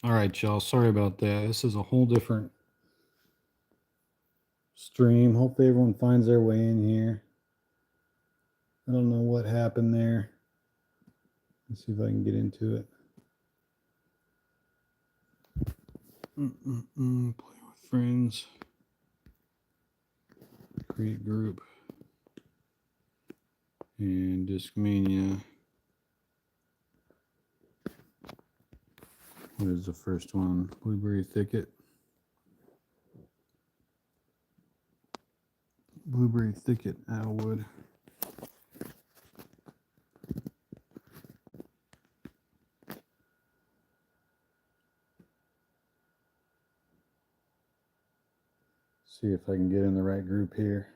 All right, y'all. Sorry about that. This is a whole different stream. Hopefully everyone finds their way in here. I don't know what happened there. Let's see if I can get into it. Play with friends. Create group. And Discmania. What is the first one? Blueberry Thicket. Blueberry Thicket, Alwood. See if I can get in the right group here.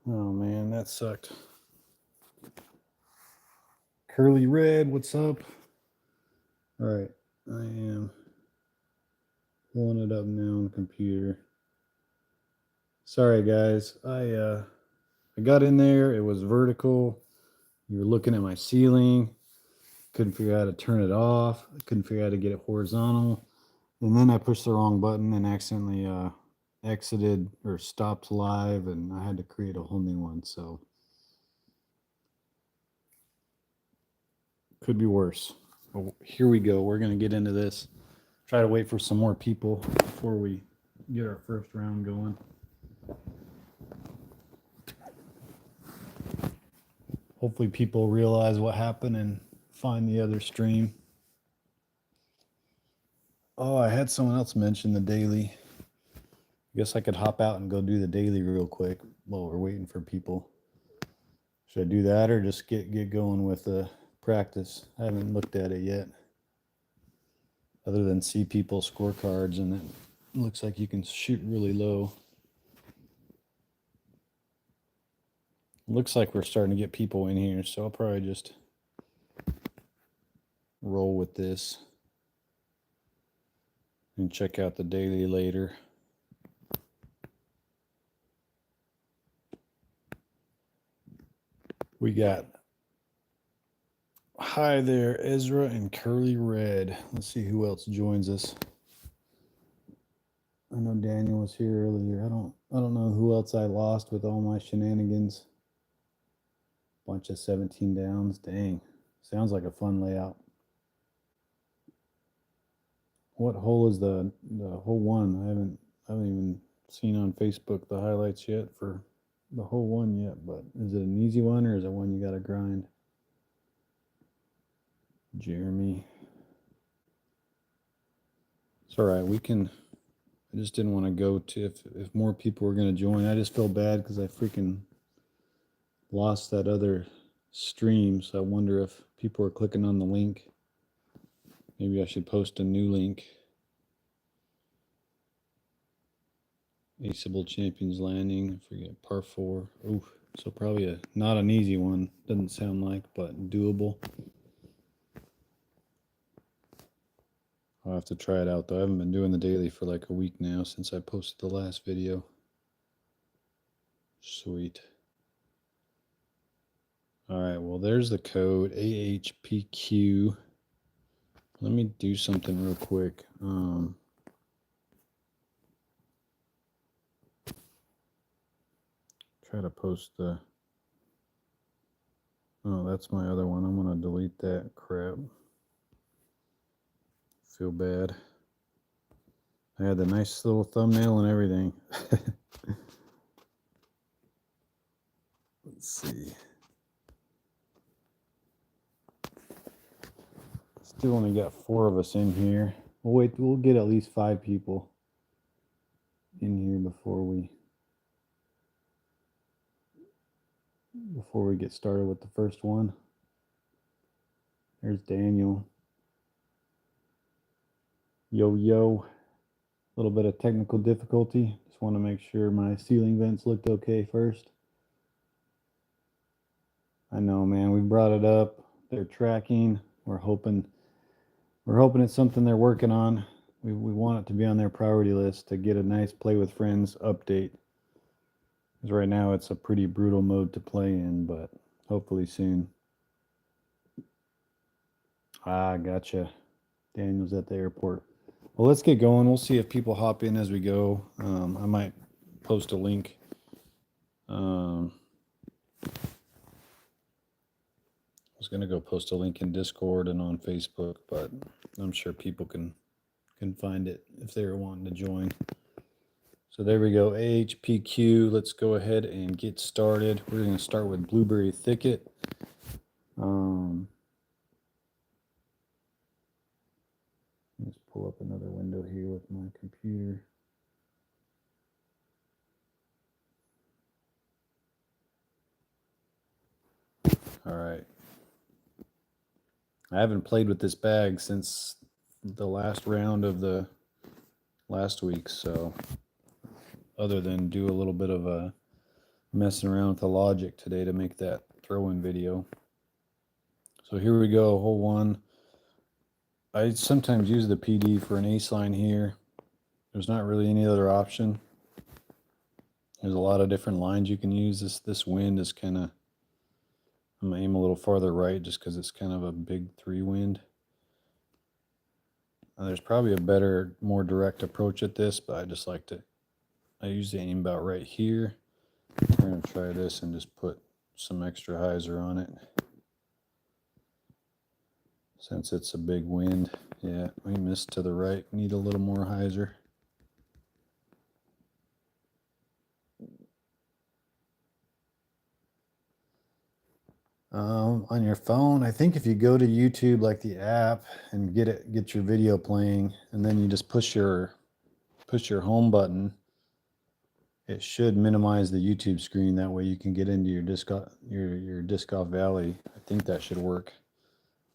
Oh man, that sucked. Curly Red, what's up? All right, I am pulling it up now on the computer. Sorry guys, I got in there. It was vertical. You were looking at my ceiling. Couldn't figure out how to turn it off. I couldn't figure out how to get it horizontal. And then I pushed the wrong button and accidentally exited or stopped live, and I had to create a whole new one. So could be worse. But here we go. We're going to get into this. Try to wait for some more people before we get our first round going. Hopefully people realize what happened and find the other stream. Oh, I had someone else mention the daily. I guess I could hop out and go do the daily real quick while we're waiting for people. Should I do that or just get going with the practice? I haven't looked at it yet. Other than see people's scorecards, and it looks like you can shoot really low. Looks like we're starting to get people in here, so I'll probably just roll with this and check out the daily later. We got hi there, Ezra and Curly Red. Let's see who else joins us. I know Daniel was here earlier. I don't know who else I lost with all my shenanigans. Bunch of 17 downs. Dang. Sounds like a fun layout. What hole is the hole one? I haven't even seen on Facebook the highlights yet for the hole one yet, but is it an easy one or is it one you gotta grind? Jeremy. It's all right. We can. I just didn't want to go to if more people were gonna join. I just feel bad because I freaking lost that other stream. So I wonder if people are clicking on the link. Maybe I should post a new link. Aceable Champions Landing. Forget par 4. Ooh, so probably not an easy one. Doesn't sound like, but doable. I'll have to try it out though. I haven't been doing the daily for like a week now since I posted the last video. Sweet. All right, well, there's the code AHPQ. Let me do something real quick. Try to post the. Oh, that's my other one. I'm gonna delete that crap. Feel bad. I had the nice little thumbnail and everything. Let's see. Still only got 4 of us in here. We'll get at least 5 people in here before we get started with the first one. There's Daniel. Yo. A little bit of technical difficulty. Just want to make sure my ceiling vents looked okay first. I know, man. We brought it up. They're tracking. We're hoping it's something they're working on. We want it to be on their priority list to get a nice Play with Friends update. Because right now it's a pretty brutal mode to play in, but hopefully soon. Ah, gotcha. Daniel's at the airport. Well, let's get going. We'll see if people hop in as we go. I might post a link. I was going to go post a link in Discord and on Facebook, but I'm sure people can find it if they're wanting to join. So there we go, AHPQ. Let's go ahead and get started. We're going to start with Blueberry Thicket. Let's pull up another window here with my computer. All right. I haven't played with this bag since the last round of the last week, so other than do a little bit of a messing around with the logic today to make that throw-in video. So here we go, hole one. I sometimes use the PD for an ace line here. There's not really any other option. There's a lot of different lines you can use. This wind is kind of, I'm going to aim a little farther right just because it's kind of a big 3 wind. There's probably a better, more direct approach at this, but I usually aim about right here. We're going to try this and just put some extra hyzer on it. Since it's a big wind. Yeah, we missed to the right. Need a little more hyzer. On your phone, I think if you go to YouTube, like the app, and get your video playing, and then you just push your home button, it should minimize the YouTube screen. That way you can get into your disc golf valley. I think that should work.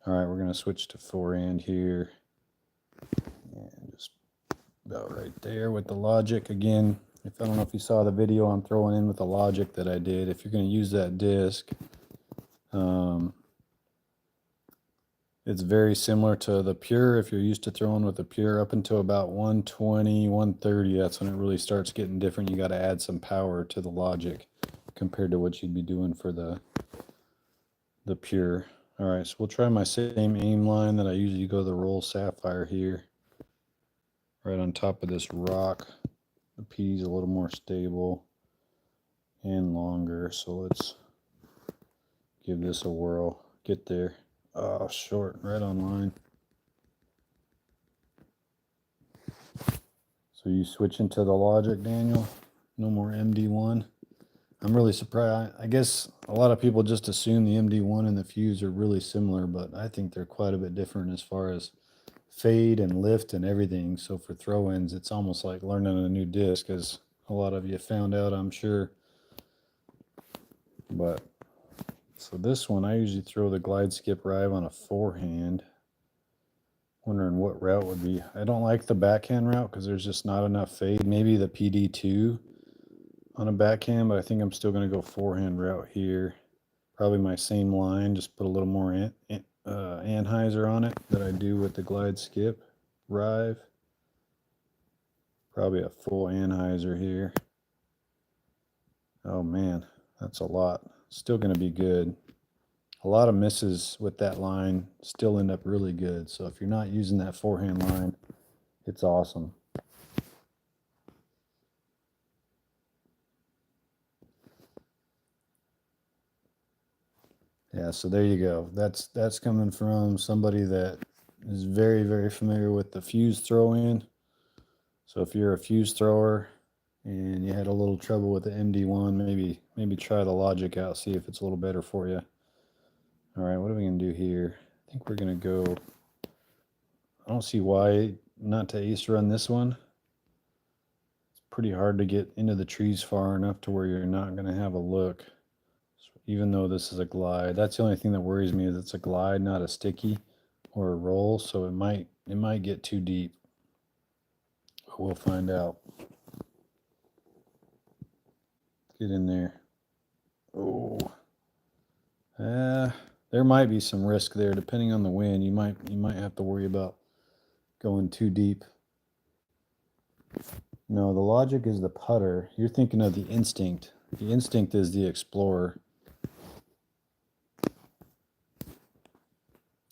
All right, we're going to switch to forehand here. And just about right there with the logic. Again, I don't know if you saw the video I'm throwing in with the logic that I did. If you're going to use that disc, it's very similar to the pure. If you're used to throwing with the pure up until about 120, 130, that's when it really starts getting different. You got to add some power to the logic compared to what you'd be doing for the pure. All right, so we'll try my same aim line that I usually go the roll sapphire here. Right on top of this rock. The PD's a little more stable and longer, so let's give this a whirl. Get there. Oh, short, right on line. So you switch into the logic, Daniel? No more MD1? I'm really surprised. I guess a lot of people just assume the MD1 and the fuse are really similar, but I think they're quite a bit different as far as fade and lift and everything. So for throw-ins, it's almost like learning a new disc, as a lot of you found out, I'm sure. But so this one, I usually throw the glide skip rive on a forehand. Wondering what route would be. I don't like the backhand route because there's just not enough fade. Maybe the PD2 on a backhand, but I think I'm still going to go forehand route here. Probably my same line, just put a little more anhyzer on it that I do with the glide skip rive. Probably a full anhyzer here. Oh man, that's a lot. Still going to be good. A lot of misses with that line still end up really good. So if you're not using that forehand line, it's awesome. Yeah, so there you go. That's coming from somebody that is very, very familiar with the fuse throw-in. So if you're a fuse thrower and you had a little trouble with the MD1, maybe try the logic out, see if it's a little better for you. All right, what are we going to do here? I think we're going to go, I don't see why not to ace run this one. It's pretty hard to get into the trees far enough to where you're not going to have a look. Even though this is a glide, that's the only thing that worries me, is it's a glide, not a sticky or a roll, so it might get too deep. But we'll find out. Get in there. Oh, there might be some risk there, depending on the wind. You might have to worry about going too deep. No, the logic is the putter. You're thinking of the instinct. The instinct is the explorer.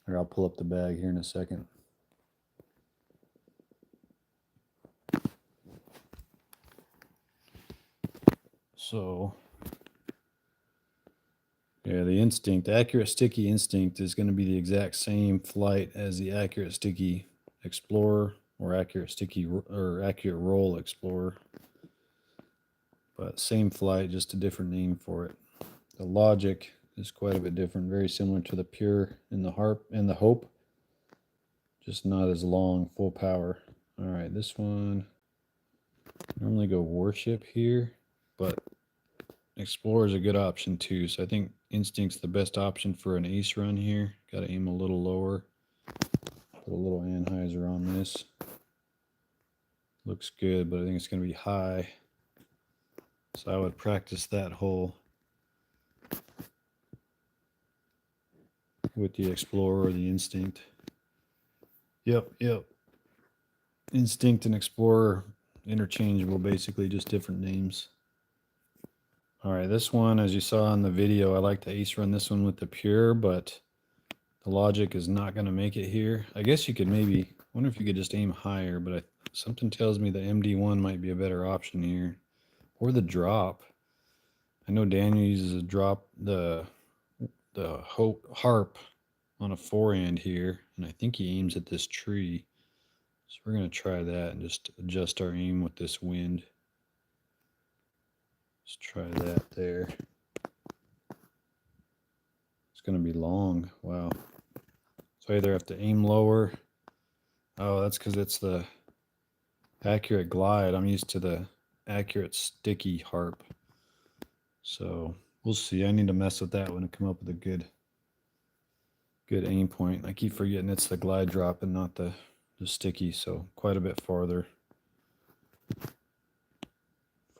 Or I'll pull up the bag here in a second. So yeah, the accurate sticky instinct is going to be the exact same flight as the accurate sticky explorer or accurate roll explorer. But same flight, just a different name for it. The logic is quite a bit different, very similar to the pure and the harp and the hope, just not as long, full power. All right, this one, normally go warship here, but explorer is a good option too. So I think instinct's the best option for an ace run here. Got to aim a little lower. Put a little anhyzer on this. Looks good, but I think it's going to be high. So I would practice that hole with the explorer or the instinct. Yep. Instinct and explorer interchangeable, basically, just different names. All right, this one, as you saw in the video, I like to ace run this one with the pure, but the logic is not going to make it here. I guess you could maybe, wonder if you could just aim higher, but something tells me the MD1 might be a better option here. Or the drop. I know Daniel uses a drop, the harp on a forehand here, and I think he aims at this tree. So we're going to try that and just adjust our aim with this wind. Let's try that there. It's going to be long. Wow. So I either have to aim lower. Oh, that's because it's the accurate glide. I'm used to the accurate sticky harp. So we'll see. I need to mess with that one and come up with a good aim point. I keep forgetting it's the glide drop and not the sticky, so quite a bit farther.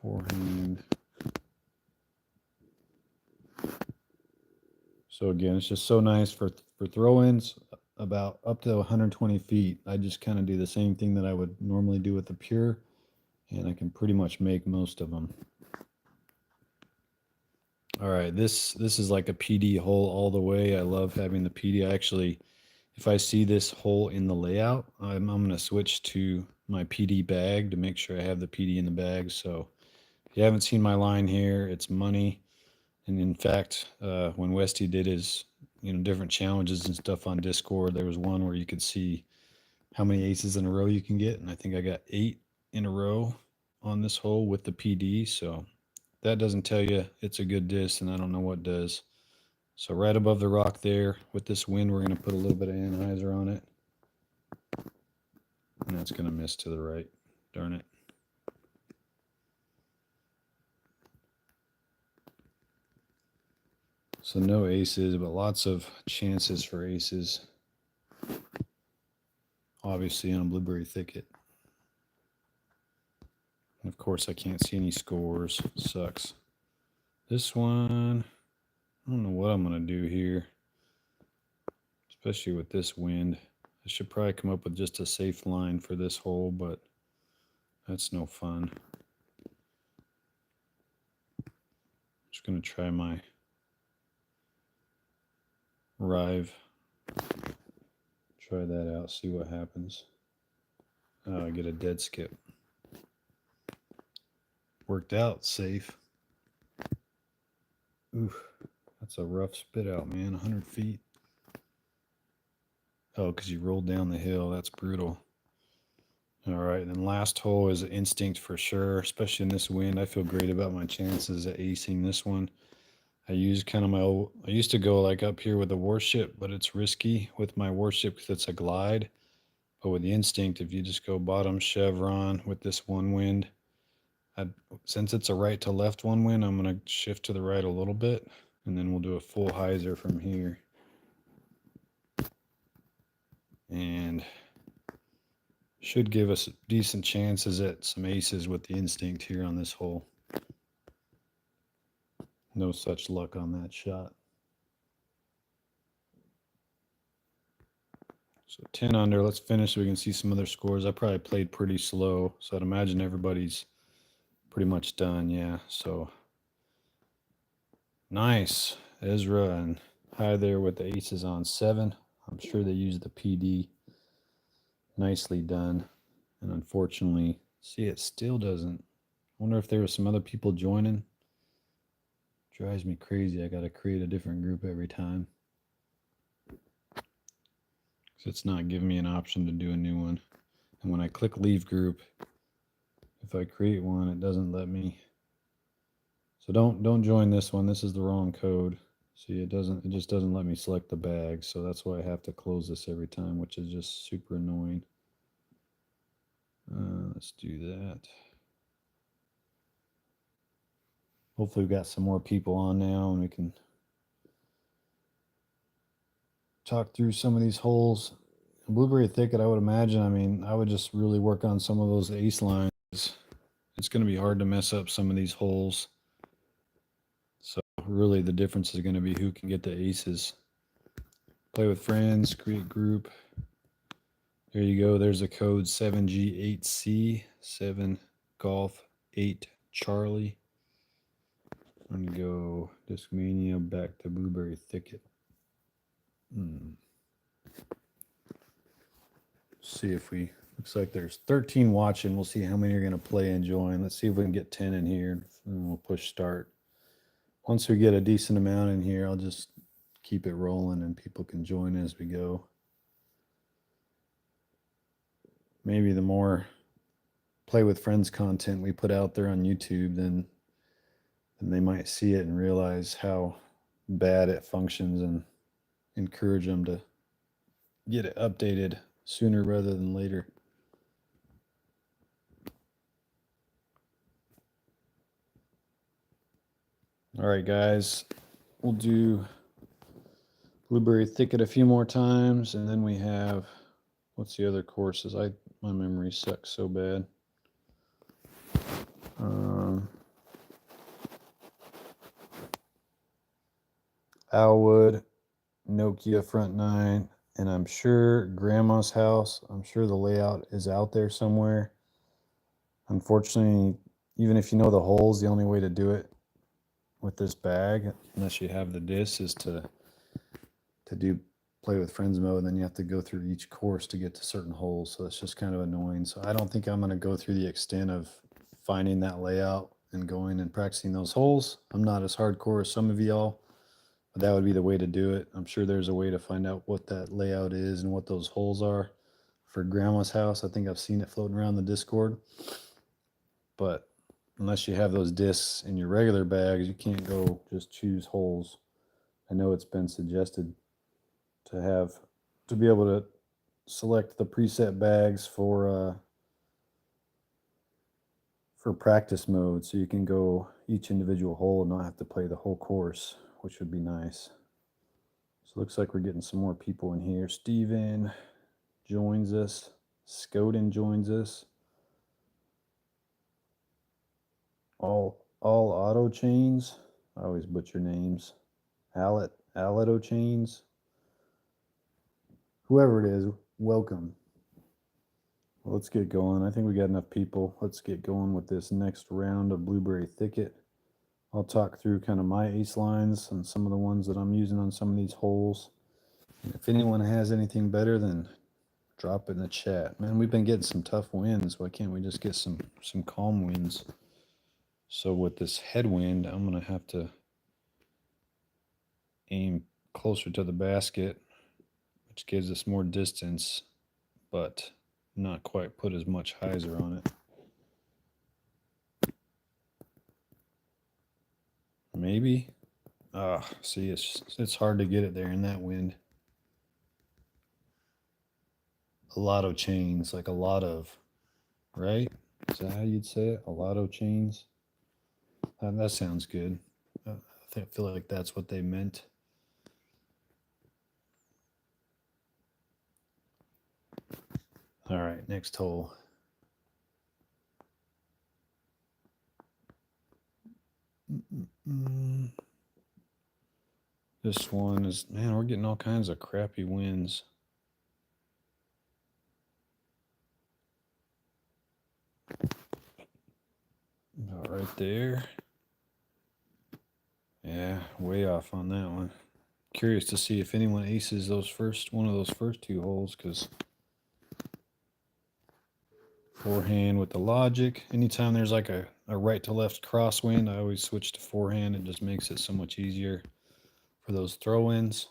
Forehand. So again, it's just so nice for throw-ins about up to 120 feet. I just kind of do the same thing that I would normally do with the pure, and I can pretty much make most of them. All right, this is like a PD hole all the way. I love having the PD. Actually, if I see this hole in the layout, I'm going to switch to my PD bag to make sure I have the PD in the bag. So if you haven't seen my line here, it's money. And in fact, when Westy did his different challenges and stuff on Discord, there was one where you could see how many aces in a row you can get, and I think I got 8 in a row on this hole with the PD. So that doesn't tell you it's a good disc, and I don't know what does. So right above the rock there with this wind, we're going to put a little bit of anhyzer on it, and that's going to miss to the right. Darn it. So no aces, but lots of chances for aces. Obviously on a blueberry thicket. And of course I can't see any scores. Sucks. This one, I don't know what I'm going to do here. Especially with this wind. I should probably come up with just a safe line for this hole, but that's no fun. Just going to try my Rive. Try that out, see what happens. Oh, I get a dead skip. Worked out safe. Oof, that's a rough spit out, man. 100 feet. Oh, because you rolled down the hill. That's brutal. All right, and then last hole is instinct for sure, especially in this wind. I feel great about my chances at acing this one. I use kind of I used to go like up here with the warship, but it's risky with my warship because it's a glide. But with the instinct, if you just go bottom chevron with this one wind, since it's a right to left one wind, I'm going to shift to the right a little bit, and then we'll do a full hyzer from here. And should give us decent chances at some aces with the instinct here on this hole. No such luck on that shot. So 10 under, let's finish so we can see some other scores. I probably played pretty slow, so I'd imagine everybody's pretty much done, yeah. So nice. Ezra and high there with the aces on 7. I'm sure they used the PD. Nicely done. And unfortunately, see, it still doesn't. I wonder if there were some other people joining. Drives me crazy. I got to create a different group every time. So it's not giving me an option to do a new one. And when I click leave group, if I create one, it doesn't let me. So don't join this one. This is the wrong code. See, it just doesn't let me select the bag. So that's why I have to close this every time, which is just super annoying. Let's do that. Hopefully we've got some more people on now and we can talk through some of these holes. Blueberry thicket, I would imagine, I mean, I would just really work on some of those ace lines. It's going to be hard to mess up some of these holes. So really the difference is going to be who can get the aces. Play with friends, create group. There you go. There's a code 7G8C, 7 Golf 8 Charlie. I'm going to go Discmania back to Blueberry Thicket. See if we, looks like there's 13 watching. We'll see how many are going to play and join. Let's see if we can get 10 in here and we'll push start. Once we get a decent amount in here, I'll just keep it rolling and people can join as we go. Maybe the more play with friends content we put out there on YouTube, then they might see it and realize how bad it functions and encourage them to get it updated sooner rather than later. All right, guys, we'll do Blueberry Thicket a few more times, and then we have, what's the other courses? My memory sucks so bad. Owlwood, Nokia front 9, and I'm sure Grandma's house. I'm sure the layout is out there somewhere. Unfortunately, even if you know the holes, the only way to do it with this bag, unless you have the disc, is to do play with friends mode, and then you have to go through each course to get to certain holes. So it's just kind of annoying. So I don't think I'm going to go through the extent of finding that layout and going and practicing those holes. I'm not as hardcore as some of y'all. But that would be the way to do it. I'm sure there's a way to find out what that layout is and what those holes are for Grandma's house. I think I've seen it floating around the Discord. But unless you have those discs in your regular bags, you can't go just choose holes. I know it's been suggested to be able to select the preset bags for practice mode, so you can go each individual hole and not have to play the whole course, which would be nice. So it looks like we're getting some more people in here. Steven joins us. Skoden joins us. All auto chains. I always butcher names. Aleto chains. Whoever it is, welcome. Well, let's get going. I think we got enough people. Let's get going with this next round of Blueberry Thicket. I'll talk through kind of my ace lines and some of the ones that I'm using on some of these holes. And if anyone has anything better, then drop it in the chat. Man, we've been getting some tough wins. Why can't we just get some calm wins? So with this headwind, I'm going to have to aim closer to the basket, which gives us more distance, but not quite put as much hyzer on it. Maybe. See, it's hard to get it there in that wind. A lot of chains, like a lot of, right? Is that how you'd say it? A lot of chains? That sounds good. I feel like that's what they meant. All right, next hole. This one is, man, we're getting all kinds of crappy winds. About right there. Yeah, way off on that one. Curious to see if anyone aces one of those first two holes, because Forehand with the logic. Anytime there's like a right to left crosswind, I always switch to forehand. It just makes it so much easier for those throw-ins.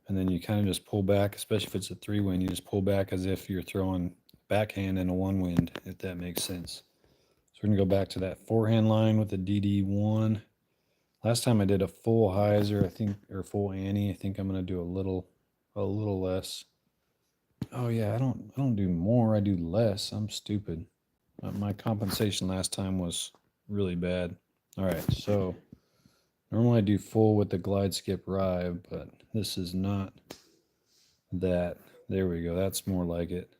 And then you kind of just pull back, especially if it's a 3-wind, you just pull back as if you're throwing backhand in a 1-wind, if that makes sense. So we're going to go back to that forehand line with the DD1. Last time I did a full hyzer, I think, or full ante. I think I'm going to do a little less. Oh yeah, I don't do more, I do less. I'm stupid. My compensation last time was really bad. All right, so normally I do full with the glide skip ride, but this is not that. There we go. That's more like it.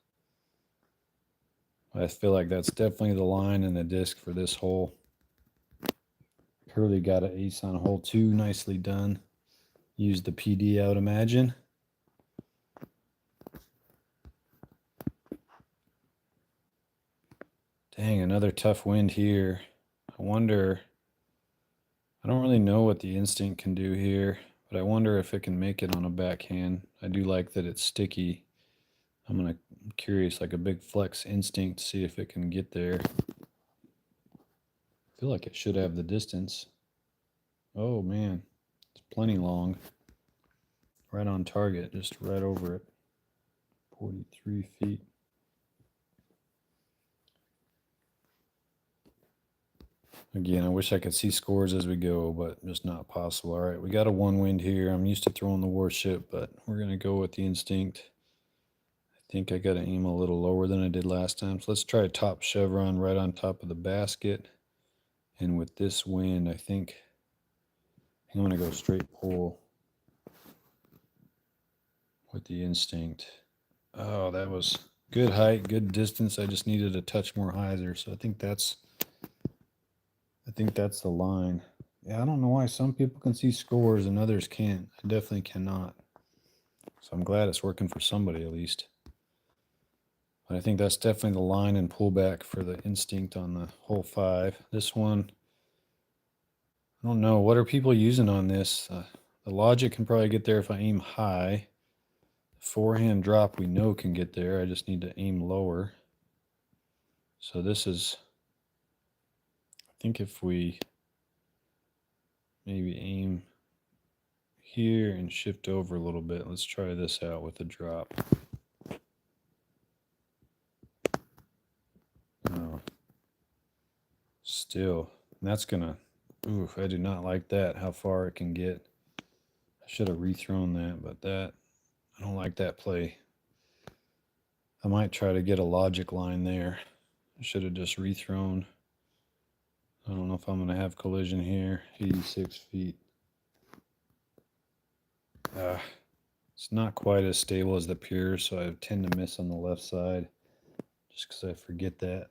I feel like that's definitely the line and the disc for this hole. Curly got an ace on hole 2. Nicely done. Used the PD, I would imagine. Dang, another tough wind here. I wonder... I don't really know what the instinct can do here, but I wonder if it can make it on a backhand. I do like that it's sticky. I'm curious, like a big flex instinct, to see if it can get there. I feel like it should have the distance. Oh man, it's plenty long. Right on target, just right over it. 43 feet. Again, I wish I could see scores as we go, but just not possible. All right, we got a 1-wind here. I'm used to throwing the warship, but we're going to go with the instinct. I think I got to aim a little lower than I did last time. So let's try a top chevron right on top of the basket. And with this wind, I think I'm going to go straight pull with the instinct. Oh, that was good height, good distance. I just needed a touch more hyzer. So I think that's the line. Yeah, I don't know why some people can see scores and others can't. I definitely cannot. So I'm glad it's working for somebody at least. But I think that's definitely the line and pullback for the instinct on the hole 5. This one, I don't know. What are people using on this? The logic can probably get there if I aim high. The forehand drop we know can get there. I just need to aim lower. So this is, I think if we maybe aim here and shift over a little bit. Let's try this out with a drop. Oh, still, that's gonna, oof, I do not like that, how far it can get. I should have rethrown that, but I don't like that play. I might try to get a logic line there. I should have just rethrown. I don't know if I'm gonna have collision here. 86 feet. It's not quite as stable as the pure, so I tend to miss on the left side just because I forget that.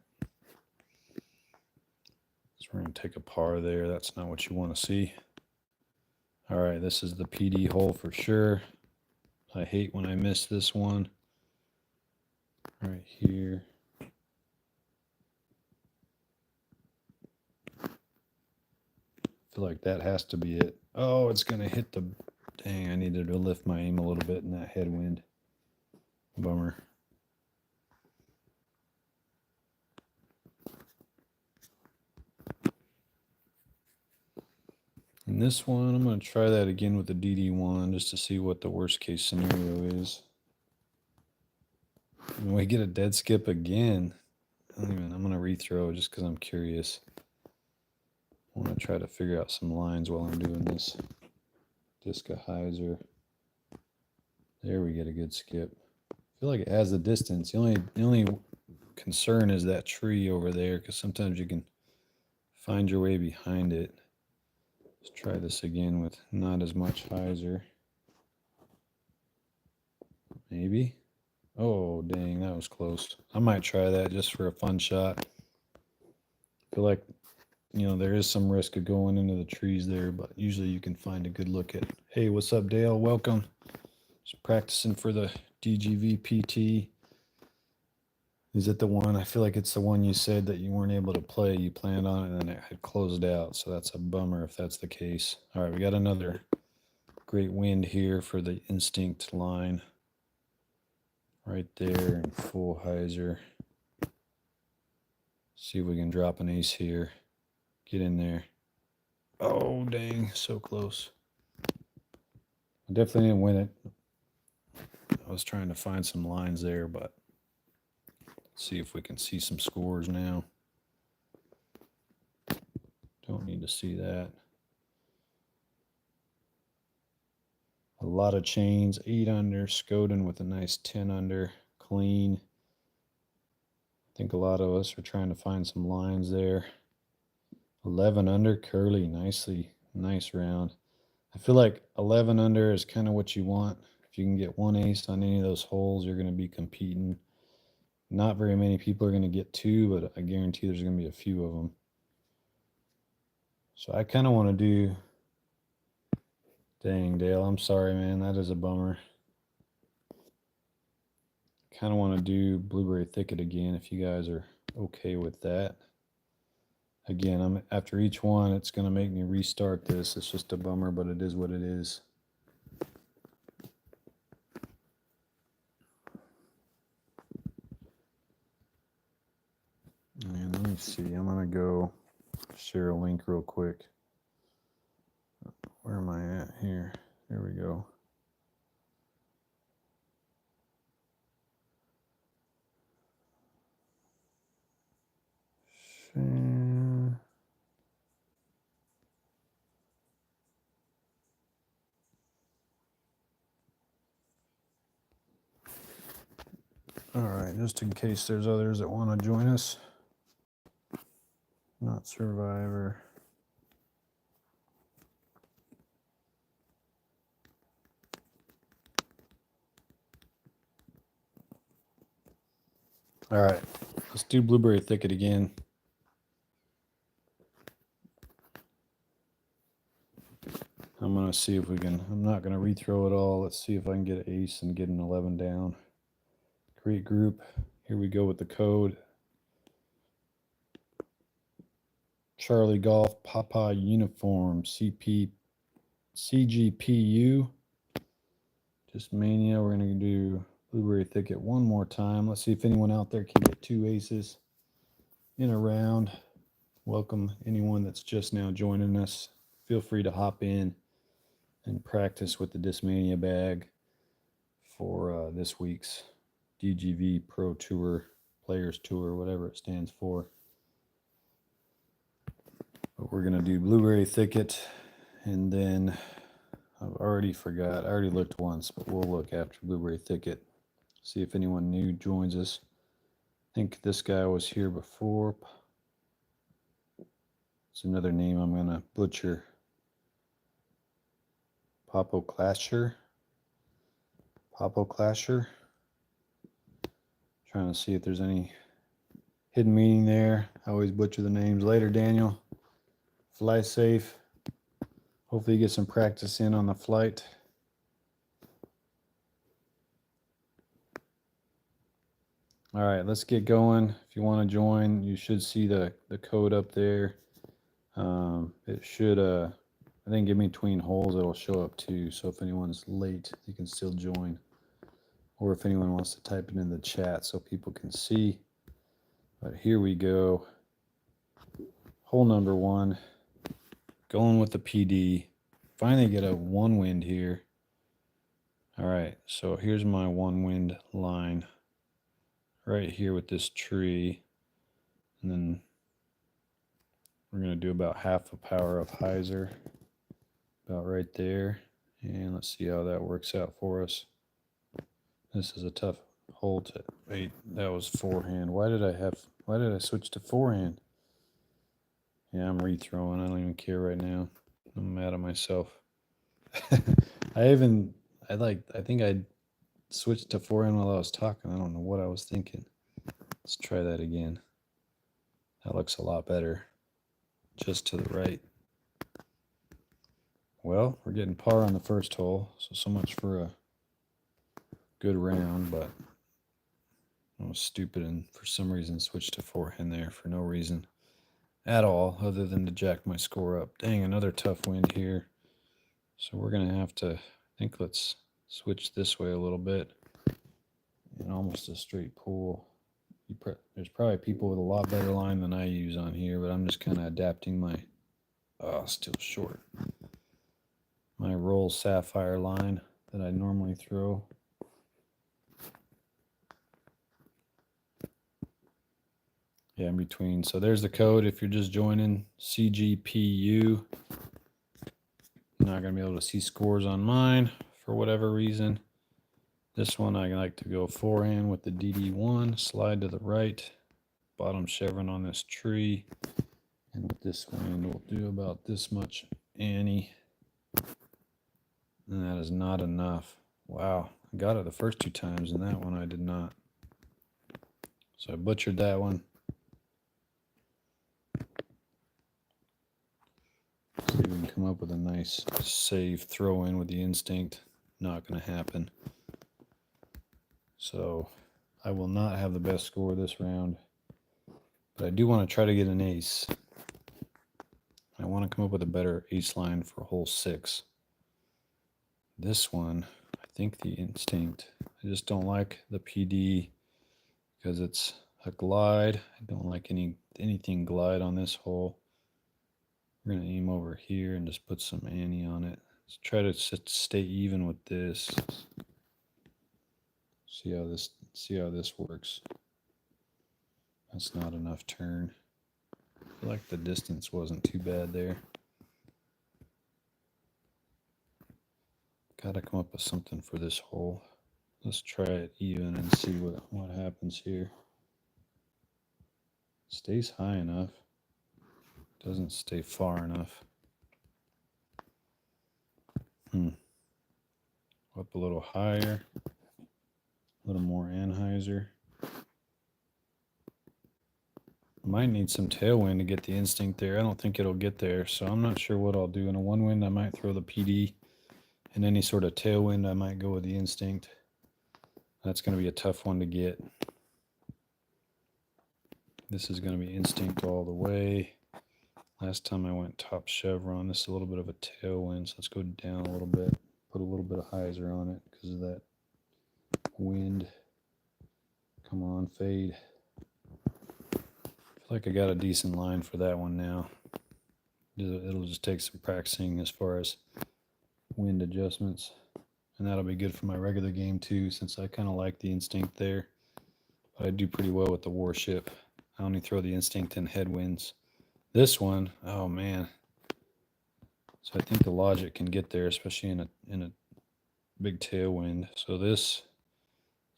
So we're going to take a par there. That's not what you want to see. All right, this is the PD hole for sure. I hate when I miss this one. Right here. I feel like that has to be it. Oh, it's going to hit the... Dang, I needed to lift my aim a little bit in that headwind. Bummer. And this one, I'm going to try that again with the DD1 just to see what the worst case scenario is. And we get a dead skip again. I'm going to rethrow just because I'm curious. I want to try to figure out some lines while I'm doing this. Disca hyzer. There we get a good skip. I feel like it has the distance. The only concern is that tree over there, because sometimes you can find your way behind it. Let's try this again with not as much hyzer. Maybe. Oh, dang, that was close. I might try that just for a fun shot. I feel like, you know, there is some risk of going into the trees there, but usually you can find a good look at. Hey, what's up, Dale? Welcome. Just practicing for the DGVPT. Is it the one? I feel like it's the one you said that you weren't able to play. You planned on it and then it had closed out. So that's a bummer if that's the case. All right, we got another great wind here for the instinct line. Right there in full hyzer. See if we can drop an ace here. Get in there. Oh, dang. So close. I definitely didn't win it. I was trying to find some lines there, but let's see if we can see some scores now. Don't need to see that. A lot of chains. 8 under. Skoden with a nice 10 under. Clean. I think a lot of us are trying to find some lines there. 11 under. Curly. Nice round. I feel like 11 under is kind of what you want. If you can get one ace on any of those holes, you're going to be competing. Not very many people are going to get 2, but I guarantee there's going to be a few of them. So I kind of want to do... Dang, Dale, I'm sorry, man. That is a bummer. Kind of want to do Blueberry Thicket again if you guys are okay with that. Again, after each one, it's going to make me restart this. It's just a bummer, but it is what it is. And let me see. I'm going to go share a link real quick. Where am I at here? There we go. Share. All right, just in case there's others that want to join us. Not Survivor. All right, let's do Blueberry Thicket again. I'm going to see if we can, I'm not going to rethrow it all. Let's see if I can get an ace and get an 11 down. Great group. Here we go with the code. Charlie Golf Papa Uniform CGPU. Just Mania. We're going to do Blueberry Thicket one more time. Let's see if anyone out there can get 2 aces in a round. Welcome anyone that's just now joining us. Feel free to hop in and practice with the Discmania bag for this week's DGV Pro Tour, Players Tour, whatever it stands for. But we're going to do Blueberry Thicket, and then I've already forgot. I already looked once, but we'll look after Blueberry Thicket. See if anyone new joins us. I think this guy was here before. It's another name I'm going to butcher. Popo Clasher. Trying to see if there's any hidden meaning there. I always butcher the names. Later, Daniel. Fly safe. Hopefully you get some practice in on the flight. All right, let's get going. If you want to join, you should see the code up there. It should, I think in between holes, it'll show up too. So if anyone's late, you can still join. Or if anyone wants to type it in the chat so people can see. But here we go. Hole number 1. Going with the PD. Finally get a 1 wind here. All right, so here's my 1 wind line. Right here with this tree. And then we're going to do about half a power of hyzer. About right there. And let's see how that works out for us. This is a tough hole to... Wait, that was forehand. Why did I switch to forehand? Yeah, I'm rethrowing. I don't even care right now. I'm mad at myself. I think I switched to forehand while I was talking. I don't know what I was thinking. Let's try that again. That looks a lot better. Just to the right. Well, we're getting par on the first hole, so much for a good round, but I was stupid and for some reason switched to forehand there for no reason at all other than to jack my score up. Dang, another tough wind here. So we're going to have to, I think let's switch this way a little bit. And almost a straight pull. There's probably people with a lot better line than I use on here, but I'm just kind of adapting my, still short, my roll sapphire line that I normally throw. Yeah, in between. So there's the code. If you're just joining, CGPU. You're not going to be able to see scores on mine for whatever reason. This one I like to go forehand with the DD1, slide to the right, bottom chevron on this tree, and with this wind we'll do about this much ante. And that is not enough. Wow, I got it the first 2 times, and that one I did not. So I butchered that one. See if we can come up with a nice save throw in with the instinct. Not going to happen. So I will not have the best score this round, but I do want to try to get an ace. I want to come up with a better ace line for hole 6. This one, I think the instinct. I just don't like the PD because it's a glide. I don't like anything glide on this hole. We're going to aim over here and just put some ante on it. Let's try to stay even with this. See how this works. That's not enough turn. I feel like the distance wasn't too bad there. Gotta come up with something for this hole. Let's try it even and see what happens here. Stays high enough. Doesn't stay far enough. Up a little higher. A little more anhyzer. Might need some tailwind to get the instinct there. I don't think it'll get there, so I'm not sure what I'll do. In a one wind, I might throw the PD. In any sort of tailwind, I might go with the instinct. That's going to be a tough one to get. This is going to be instinct all the way. Last time I went top chevron. This is a little bit of a tailwind, so let's go down a little bit. Put a little bit of hyzer on it because of that wind. Come on, fade. I feel like I got a decent line for that one now. It'll just take some practicing as far as wind adjustments. And that'll be good for my regular game too, since I kind of like the instinct there. But I do pretty well with the warship. I only throw the instinct in headwinds. This one, oh man. So I think the logic can get there, especially in a big tailwind. So this is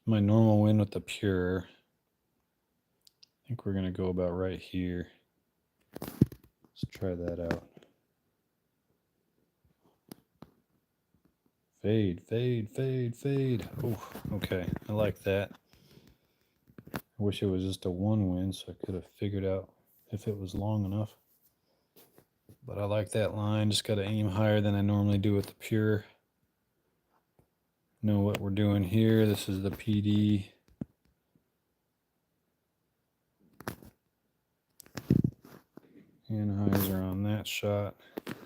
my normal wind with the pure. I think we're going to go about right here. Let's try that out. Fade, fade, fade, fade. Oh, okay. I like that. I wish it was just a one wind so I could have figured out if it was long enough. But I like that line. Just got to aim higher than I normally do with the pure. Know what we're doing here. This is the PD. Anhyzer on that shot.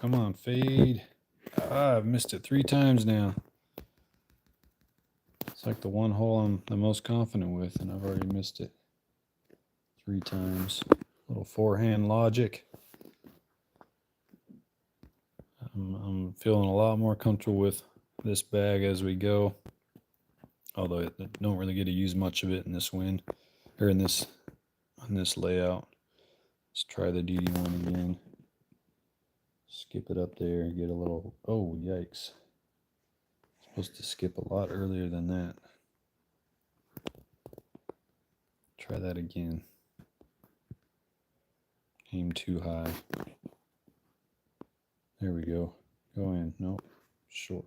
Come on, fade. I've missed it 3 times now. It's like the one hole I'm the most confident with, and I've already missed it 3 times. Little forehand logic. I'm feeling a lot more comfortable with this bag as we go. Although I don't really get to use much of it in this wind, or on this layout. Let's try the DD1 again. Skip it up there, get a little, oh yikes. Supposed to skip a lot earlier than that. Try that again. Aim too high. There we go. Go in. Nope. Short.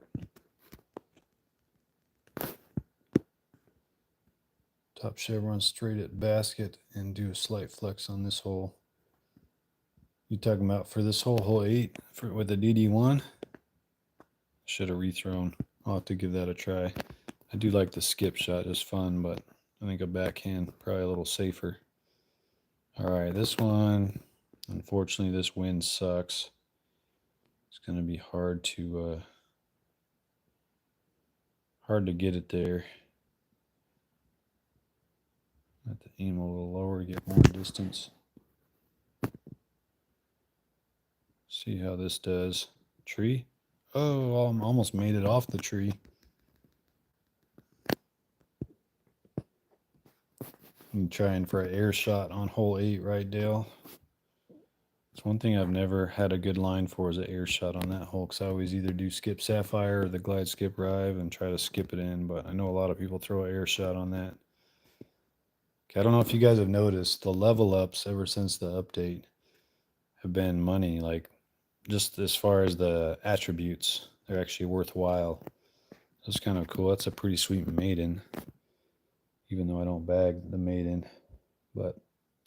Top chevron straight at basket and do a slight flex on this hole. You talking about for this hole, hole 8 with the DD1? Should have rethrown. I'll have to give that a try. I do like the skip shot, it's fun, but I think a backhand probably a little safer. All right, this one, unfortunately, this wind sucks. It's going to be hard to get it there. At the aim a little lower to get more distance. See how this does. Tree. Oh, I almost made it off the tree. I'm trying for an air shot on hole 8, right, Dale? It's one thing I've never had a good line for is an air shot on that hole, because I always either do skip sapphire or the glide skip rive and try to skip it in, but I know a lot of people throw an air shot on that. Okay, I don't know if you guys have noticed, the level ups ever since the update have been money, like just as far as the attributes, they're actually worthwhile. That's kind of cool. That's a pretty sweet maiden, even though I don't bag the maiden, but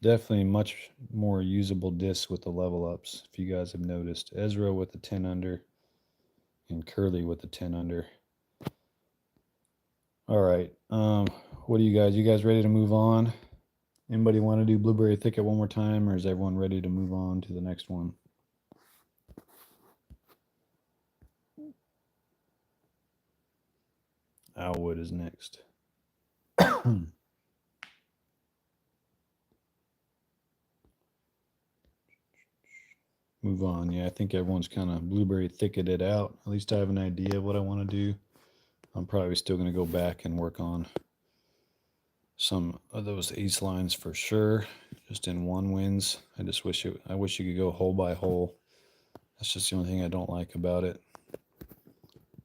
definitely much more usable discs with the level ups, if you guys have noticed. Ezra with the 10 under and Curly with the 10 under. All right, what do you guys ready to move on? Anybody want to do Blueberry Thicket one more time, or is everyone ready to move on to the next one? Owlwood is next. Move on. Yeah, I think everyone's kind of Blueberry Thicketed out. At least I have an idea of what I want to do. I'm probably still going to go back and work on some of those ace lines for sure. Just in one wins. I wish you could go hole by hole. That's just the only thing I don't like about it.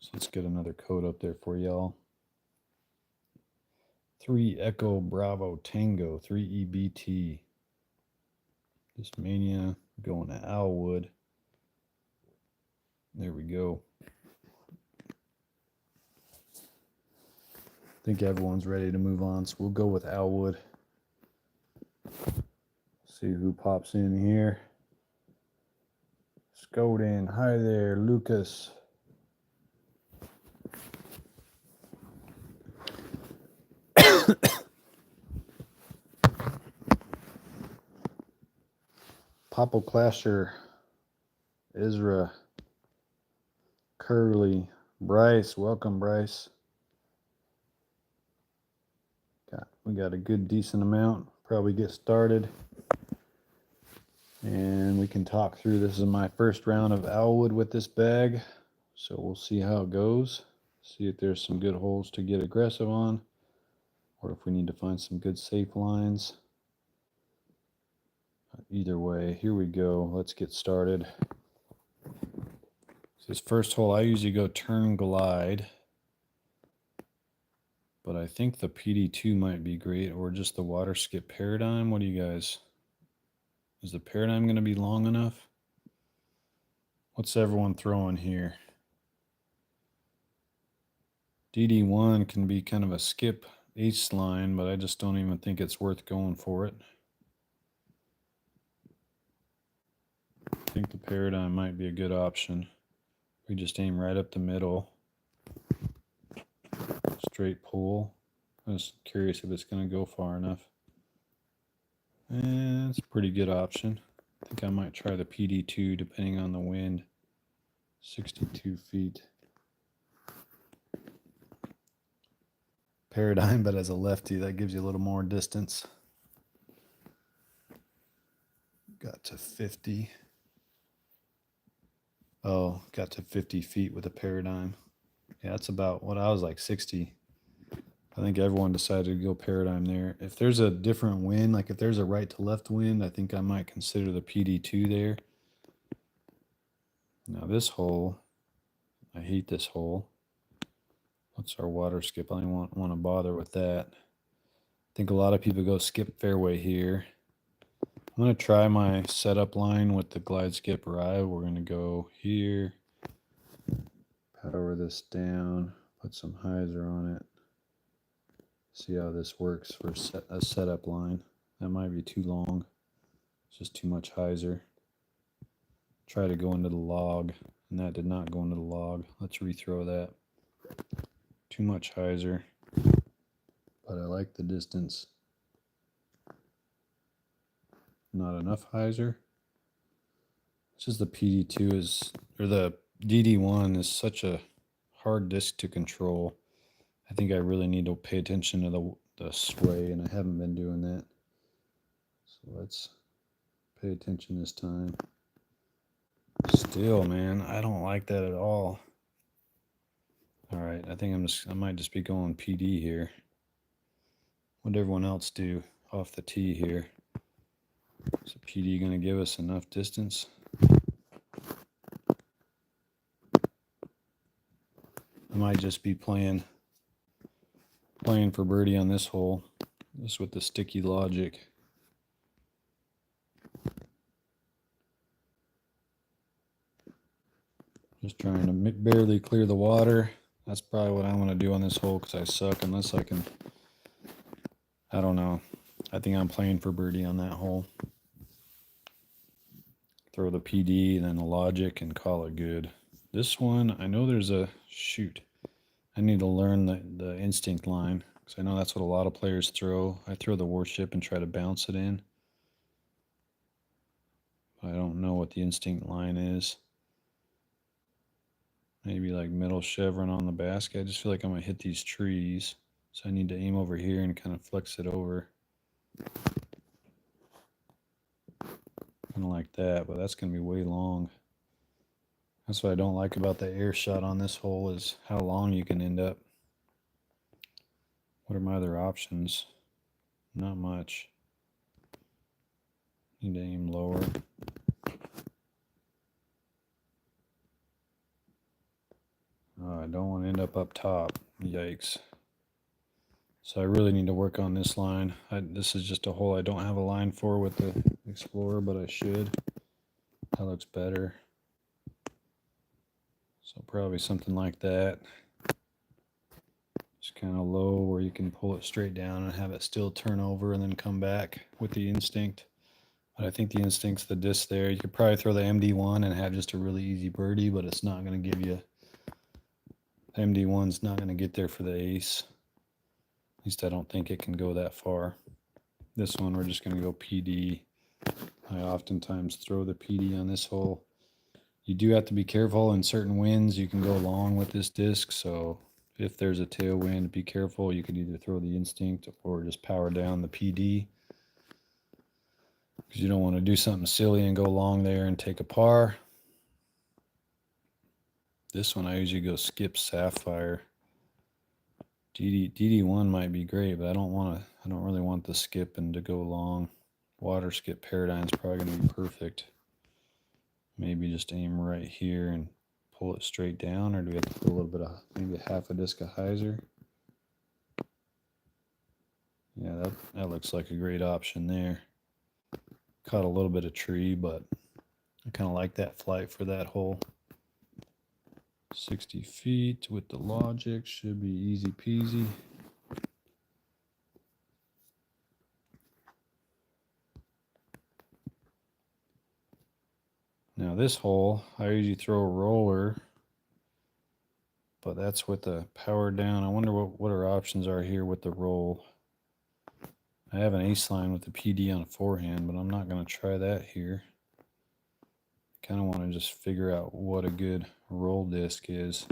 So let's get another code up there for y'all. 3 Echo Bravo Tango 3 EBT. This Mania going to Owlwood. There we go. I think everyone's ready to move on, so we'll go with Owlwood. See who pops in here. Scoden, hi there, Lucas. Popple Clasher, Ezra, Curly, Bryce. Welcome, Bryce. We got a good decent amount. Probably get started. And we can talk through. This is my first round of Owlwood with this bag. So we'll see how it goes. See if there's some good holes to get aggressive on, or if we need to find some good safe lines. Either way, here we go. Let's get started. This first hole, I usually go turn glide, but I think the PD2 might be great, or just the water skip paradigm. What do you guys? Is the paradigm going to be long enough? What's everyone throwing here? DD1 can be kind of a skip ace line, but I just don't even think it's worth going for it. I think the paradigm might be a good option. We just aim right up the middle. Straight pull. I'm just curious if it's going to go far enough. And it's a pretty good option. I think I might try the PD2 depending on the wind. 62 feet. Paradigm, but as a lefty, that gives you a little more distance. Got to 50. Oh, got to 50 feet with a paradigm. Yeah, that's about what I was like, 60. I think everyone decided to go paradigm there. If there's a different wind, like if there's a right to left wind, I think I might consider the PD2 there. Now this hole, I hate this hole. What's our water skip? I don't want to bother with that. I think a lot of people go skip fairway here. I'm going to try my setup line with the glide skip rive. We're going to go here, power this down, put some hyzer on it. See how this works for a setup line. That might be too long. It's just too much hyzer. Try to go into the log, and that did not go into the log. Let's rethrow that. Too much hyzer, but I like the distance. Not enough hyzer. It's just the PD2 is, or the DD1 is such a hard disc to control. I think I really need to pay attention to the sway, and I haven't been doing that. let's pay attention this time. Still, man, I don't like that at all. All right, I think I might just be going PD here. What did everyone else do off the tee here? Is a PD going to give us enough distance? I might just be playing for birdie on this hole, just with the sticky logic. Just trying to barely clear the water. That's probably what I want to do on this hole because I suck unless I can. I don't know. I think I'm playing for birdie on that hole. Throw the PD and then the logic and call it good. This one, I know there's a shoot. I need to learn the instinct line because I know that's what a lot of players throw. I throw the warship and try to bounce it in. I don't know what the instinct line is. Maybe like middle chevron on the basket. I just feel like I'm going to hit these trees. So I need to aim over here and kind of flex it over. Kind of like that, but that's going to be way long. That's what I don't like about the air shot on this hole is how long you can end up. What are my other options? Not much. Need to aim lower. Oh, I don't want to end up top. Yikes. So I really need to work on this line. This is just a hole I don't have a line for with the Explorer, but I should. That looks better. So probably something like that. Just kind of low where you can pull it straight down and have it still turn over and then come back with the instinct. But I think the instinct's the disc there. You could probably throw the MD1 and have just a really easy birdie, but it's not going to give you... The MD1's not going to get there for the ace. At least I don't think it can go that far. This one, we're just going to go PD. I oftentimes throw the PD on this hole. You do have to be careful in certain winds. You can go long with this disc, so if there's a tailwind, be careful. You could either throw the instinct or just power down the PD. Because you don't want to do something silly and go long there and take a par. This one I usually go skip Sapphire. DD1 might be great, but I don't really want the skip and to go long. Water skip Paradigm is probably going to be perfect. Maybe just aim right here and pull it straight down, or do we have to put a little bit of, maybe half a disc of hyzer? Yeah, that looks like a great option there. Caught a little bit of tree, but I kind of like that flight for that hole. 60 feet with the logic should be easy peasy. Now this hole, I usually throw a roller, but that's with the power down. I wonder what our options are here with the roll. I have an ace line with the PD on a forehand, but I'm not going to try that here. Kind of want to just figure out what a good roll disc is.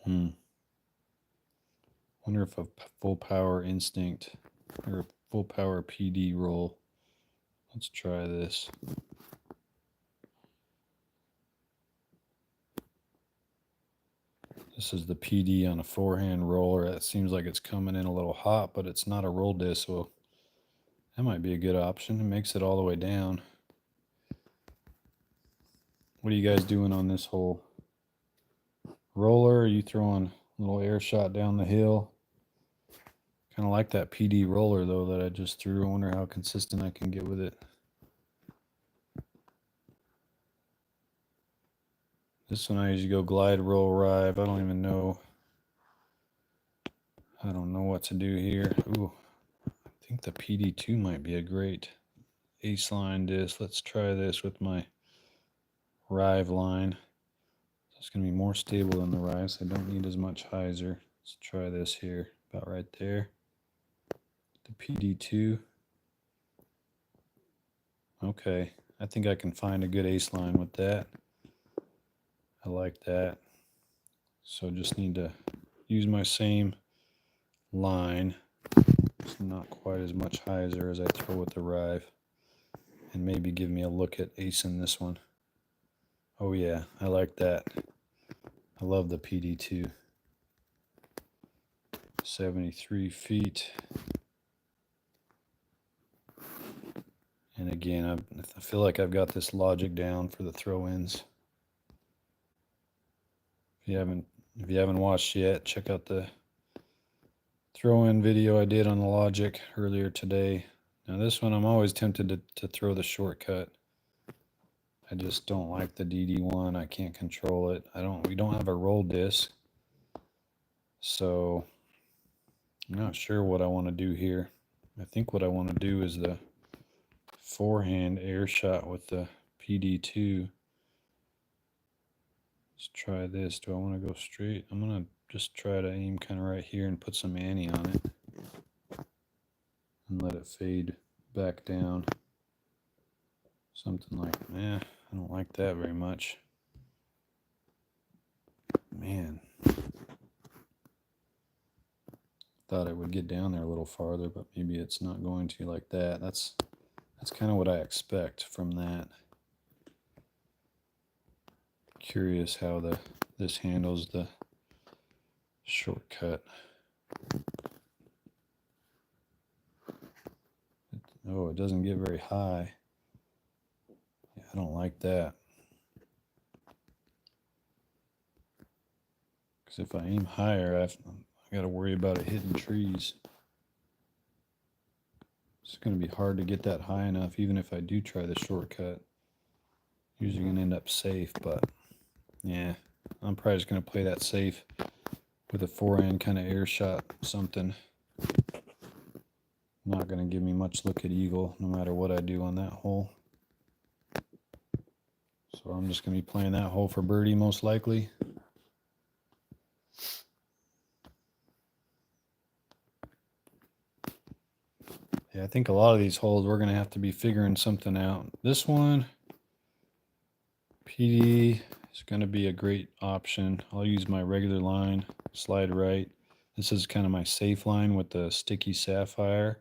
Wonder if a full power instinct or a full power PD roll. Let's try this. This is the PD on a forehand roller. It seems like it's coming in a little hot, but it's not a roll disc, so that might be a good option. It makes it all the way down. What are you guys doing on this hole? Roller, or are you throwing a little air shot down the hill? Kind of like that PD roller, though, that I just threw. I wonder how consistent I can get with it. This one I usually go glide, roll, rive. I don't even know. I don't know what to do here. Ooh, I think the PD2 might be a great ace line disc. Let's try this with my rive line. It's going to be more stable than the rive, so I don't need as much hyzer. Let's try this here, about right there. The PD2. Okay, I think I can find a good ace line with that. I like that. So just need to use my same line. It's not quite as much hyzer as I throw with the Rive. And maybe give me a look at acing this one. Oh yeah, I like that. I love the PD2. 73 feet. And again, I feel like I've got this logic down for the throw-ins. If you haven't watched yet, check out the throw-in video I did on the logic earlier today. Now this one, I'm always tempted to throw the shortcut. I just don't like the DD1. I can't control it. We don't have a roll disc, so I'm not sure what I want to do here. I think what I want to do is the forehand air shot with the PD2. Let's try this. Do I want to go straight? I'm going to just try to aim kind of right here and put some ante on it and let it fade back down. Something like, I don't like that very much. Man. Thought it would get down there a little farther, but maybe it's not going to like that. That's kind of what I expect from that. Curious how this handles the shortcut. Oh, it doesn't get very high. Yeah, I don't like that. Because if I aim higher, I got to worry about it hitting trees. It's going to be hard to get that high enough, even if I do try the shortcut. Usually going to end up safe, but yeah, I'm probably just going to play that safe with a forehand kind of air shot, something. Not going to give me much look at eagle, no matter what I do on that hole. So I'm just going to be playing that hole for birdie, most likely. Yeah, I think a lot of these holes we're going to have to be figuring something out. This one, PD is going to be a great option. I'll use my regular line, slide right. This is kind of my safe line with the sticky sapphire.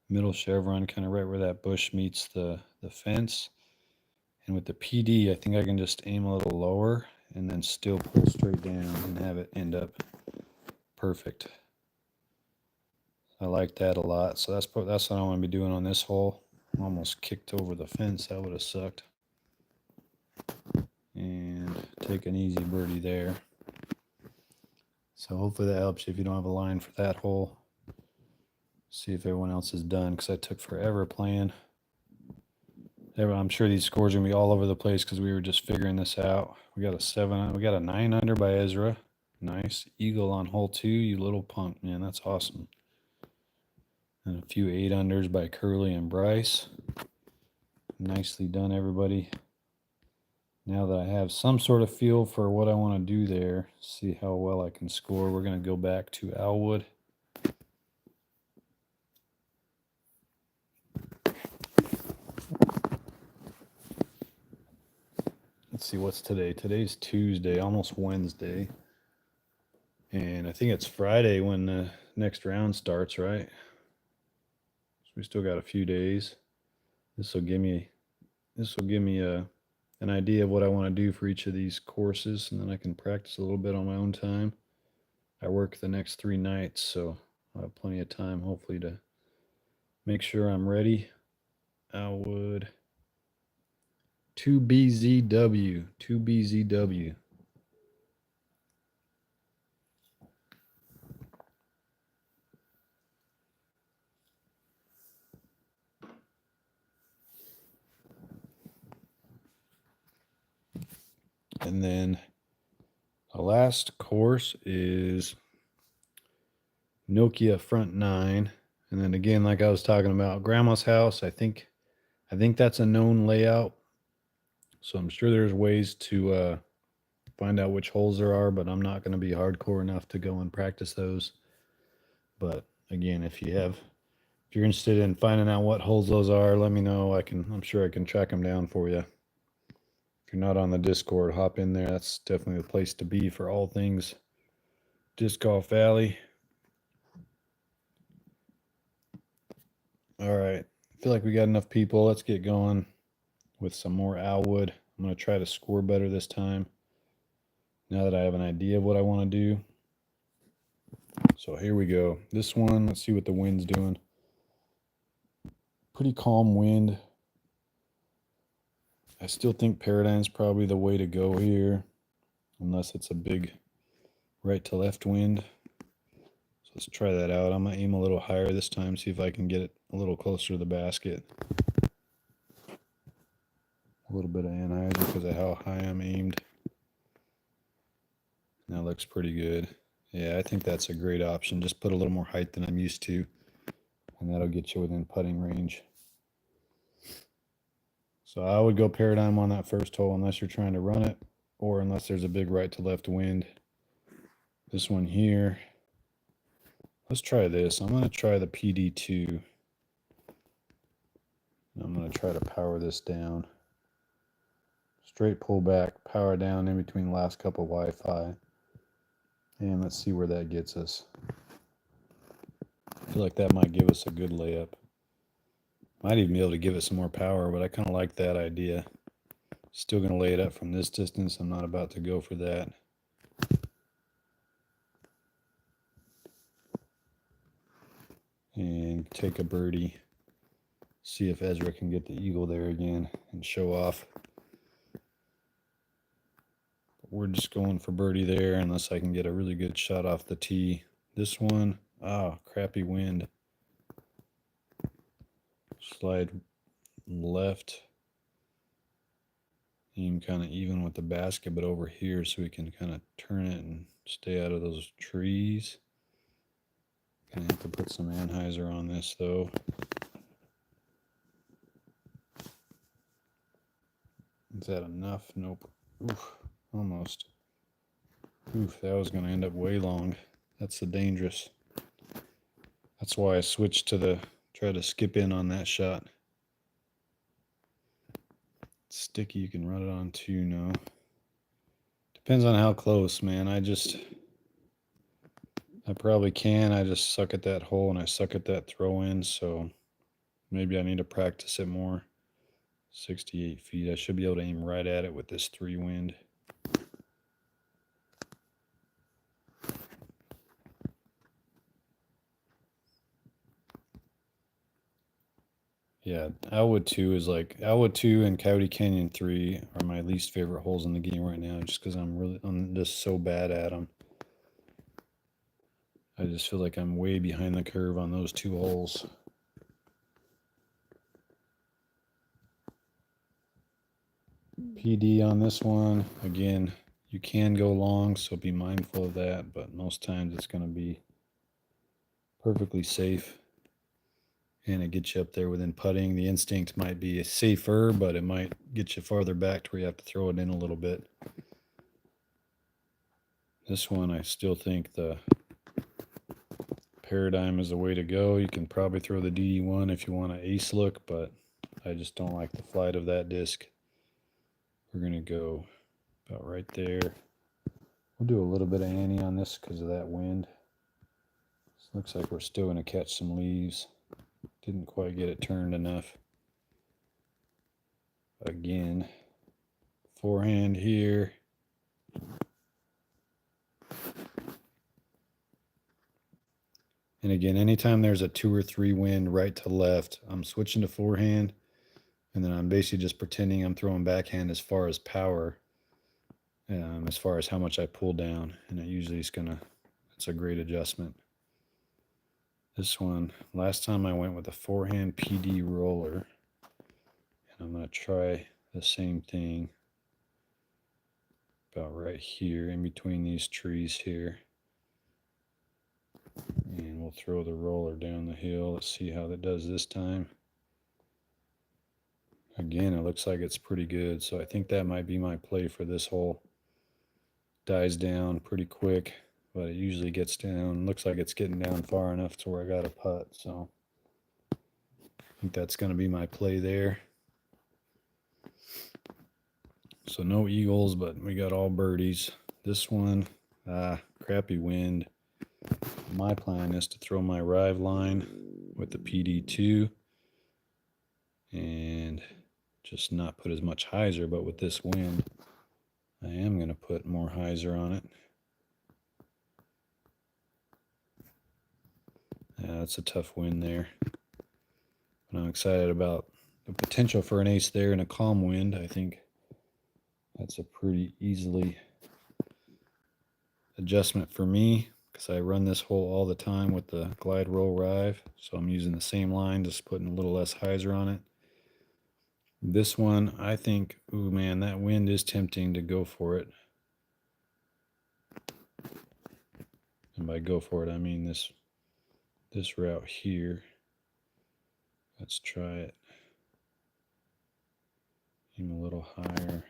Middle chevron, kind of right where that bush meets the fence. And with the PD, I think I can just aim a little lower and then still pull straight down and have it end up perfect. I like that a lot. So that's what I want to be doing on this hole. Almost kicked over the fence. That would have sucked. And take an easy birdie there. So hopefully that helps you if you don't have a line for that hole. See if everyone else is done, because I took forever playing. I'm sure these scores are going to be all over the place because we were just figuring this out. We got a 9 under by Ezra. Nice. Eagle on hole 2, you little punk, man. That's awesome. And a few 8 unders by Curly and Bryce. Nicely done, everybody. Now that I have some sort of feel for what I want to do there, see how well I can score, we're going to go back to Alwood. Let's see, what's today? Today's Tuesday, almost Wednesday. And I think it's Friday when the next round starts, right? So we still got a few days. This will give me an idea of what I want to do for each of these courses, and then I can practice a little bit on my own time. I work the next 3 nights, so I'll have plenty of time, hopefully, to make sure I'm ready. Alwood. 2BZW. 2BZW. And then the last course is Nokia front 9. And then again, like I was talking about, Grandma's house, I think that's a known layout. So I'm sure there's ways to find out which holes there are, but I'm not going to be hardcore enough to go and practice those. But again, if you're interested in finding out what holes those are, let me know. I'm sure I can track them down for you. If you're not on the Discord, hop in there. That's definitely the place to be for all things Disc Golf Valley. All right. I feel like we got enough people. Let's get going with some more owl wood. I'm going to try to score better this time now that I have an idea of what I want to do. So here we go. This one, let's see what the wind's doing. Pretty calm wind. I still think Paradigm's probably the way to go here, unless it's a big right to left wind. So let's try that out. I'm going to aim a little higher this time, see if I can get it a little closer to the basket. A little bit of anhyzer because of how high I'm aimed. That looks pretty good. Yeah, I think that's a great option. Just put a little more height than I'm used to, and that'll get you within putting range. So I would go Paradigm on that first hole unless you're trying to run it, or unless there's a big right to left wind. This one here, let's try this. I'm going to try the PD2. I'm going to try to power this down. Straight pull back, power down in between the last couple Wi-Fi. And let's see where that gets us. I feel like that might give us a good layup. Might even be able to give it some more power, but I kind of like that idea. Still going to lay it up from this distance. I'm not about to go for that. And take a birdie. See if Ezra can get the eagle there again and show off. But we're just going for birdie there unless I can get a really good shot off the tee. This one, crappy wind. Slide left. Aim kind of even with the basket, but over here so we can kind of turn it and stay out of those trees. Gonna have to put some anhyzer on this though. Is that enough? Nope. Oof, almost. Oof, that was gonna end up way long. That's the dangerous. That's why I switched to try to skip in on that shot. It's sticky, you can run it on too now. Depends on how close, man. I probably can. I just suck at that hole and I suck at that throw in, so maybe I need to practice it more. 68 feet. I should be able to aim right at it with this 3 wind. Yeah, Elwood 2 is like Elwood 2 and Coyote Canyon 3 are my least favorite holes in the game right now, just because I'm just so bad at them. I just feel like I'm way behind the curve on those 2 holes. PD on this one. Again, you can go long, so be mindful of that, but most times it's going to be perfectly safe. And it gets you up there within putting. The instinct might be safer, but it might get you farther back to where you have to throw it in a little bit. This one, I still think the Paradigm is the way to go. You can probably throw the DD1 if you want an ace look, but I just don't like the flight of that disc. We're going to go about right there. We'll do a little bit of ante on this because of that wind. This looks like we're still going to catch some leaves. Didn't quite get it turned enough. Again, forehand here. And again, anytime there's a 2 or 3 wind right to left, I'm switching to forehand. And then I'm basically just pretending I'm throwing backhand as far as power, as far as how much I pull down. And it usually is it's a great adjustment. This one, last time I went with a forehand PD roller. And I'm going to try the same thing about right here in between these trees here. And we'll throw the roller down the hill. Let's see how that does this time. Again, it looks like it's pretty good, so I think that might be my play for this hole. Dies down pretty quick, but it usually gets down. Looks like it's getting down far enough to where I got a putt, so I think that's going to be my play there. So no eagles, but we got all birdies. This one, crappy wind. My plan is to throw my rive line with the PD2 and just not put as much hyzer, but with this wind, I am going to put more hyzer on it. That's a tough wind there. But I'm excited about the potential for an ace there and a calm wind. I think that's a pretty easily adjustment for me because I run this hole all the time with the glide roll rive. So I'm using the same line, just putting a little less hyzer on it. This one, I think, ooh man, that wind is tempting to go for it. And by go for it, I mean this route here. Let's try it. Aim a little higher.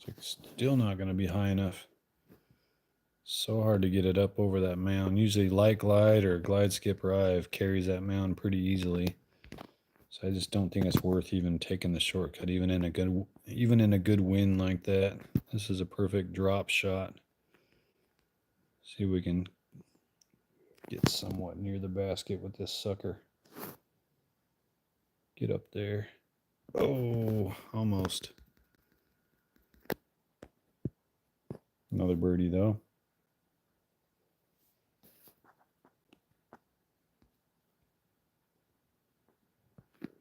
It's still not going to be high enough. So hard to get it up over that mound. Usually light glide or glide skip rive carries that mound pretty easily. So I just don't think it's worth even taking the shortcut, even in a good wind like that. This is a perfect drop shot. See if we can get somewhat near the basket with this sucker. Get up there. Oh, almost. Another birdie though.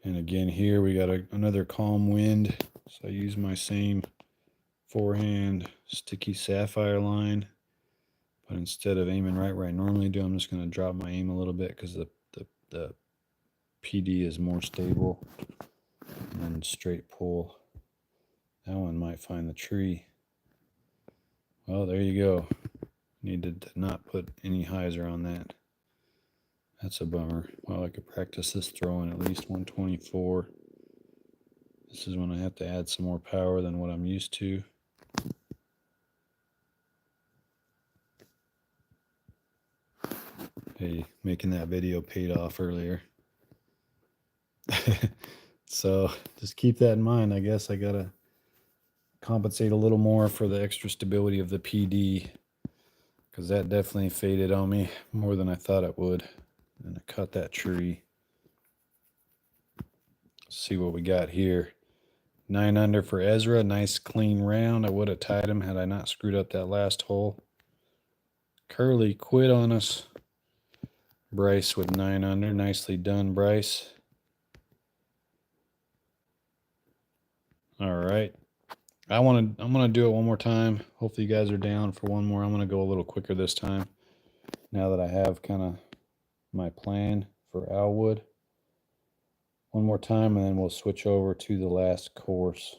And again here we got another calm wind. So I use my same forehand sticky sapphire line. But instead of aiming right where I normally do, I'm just going to drop my aim a little bit because the PD is more stable. And then straight pull. That one might find the tree. Well, there you go. Needed to not put any hyzer on that. That's a bummer. Well, I could practice this throwing at least 124. This is when I have to add some more power than what I'm used to. Hey, making that video paid off earlier. So just keep that in mind. I guess I gotta compensate a little more for the extra stability of the PD, because that definitely faded on me more than I thought it would. And I cut that tree. Let's see what we got here. 9 under for Ezra. Nice clean round. I would have tied him had I not screwed up that last hole. Curly quit on us. Bryce with 9 under. Nicely done, Bryce. All right. I'm gonna do it one more time. Hopefully you guys are down for one more. I'm gonna go a little quicker this time, now that I have kind of my plan for Alwood. One more time, and then we'll switch over to the last course.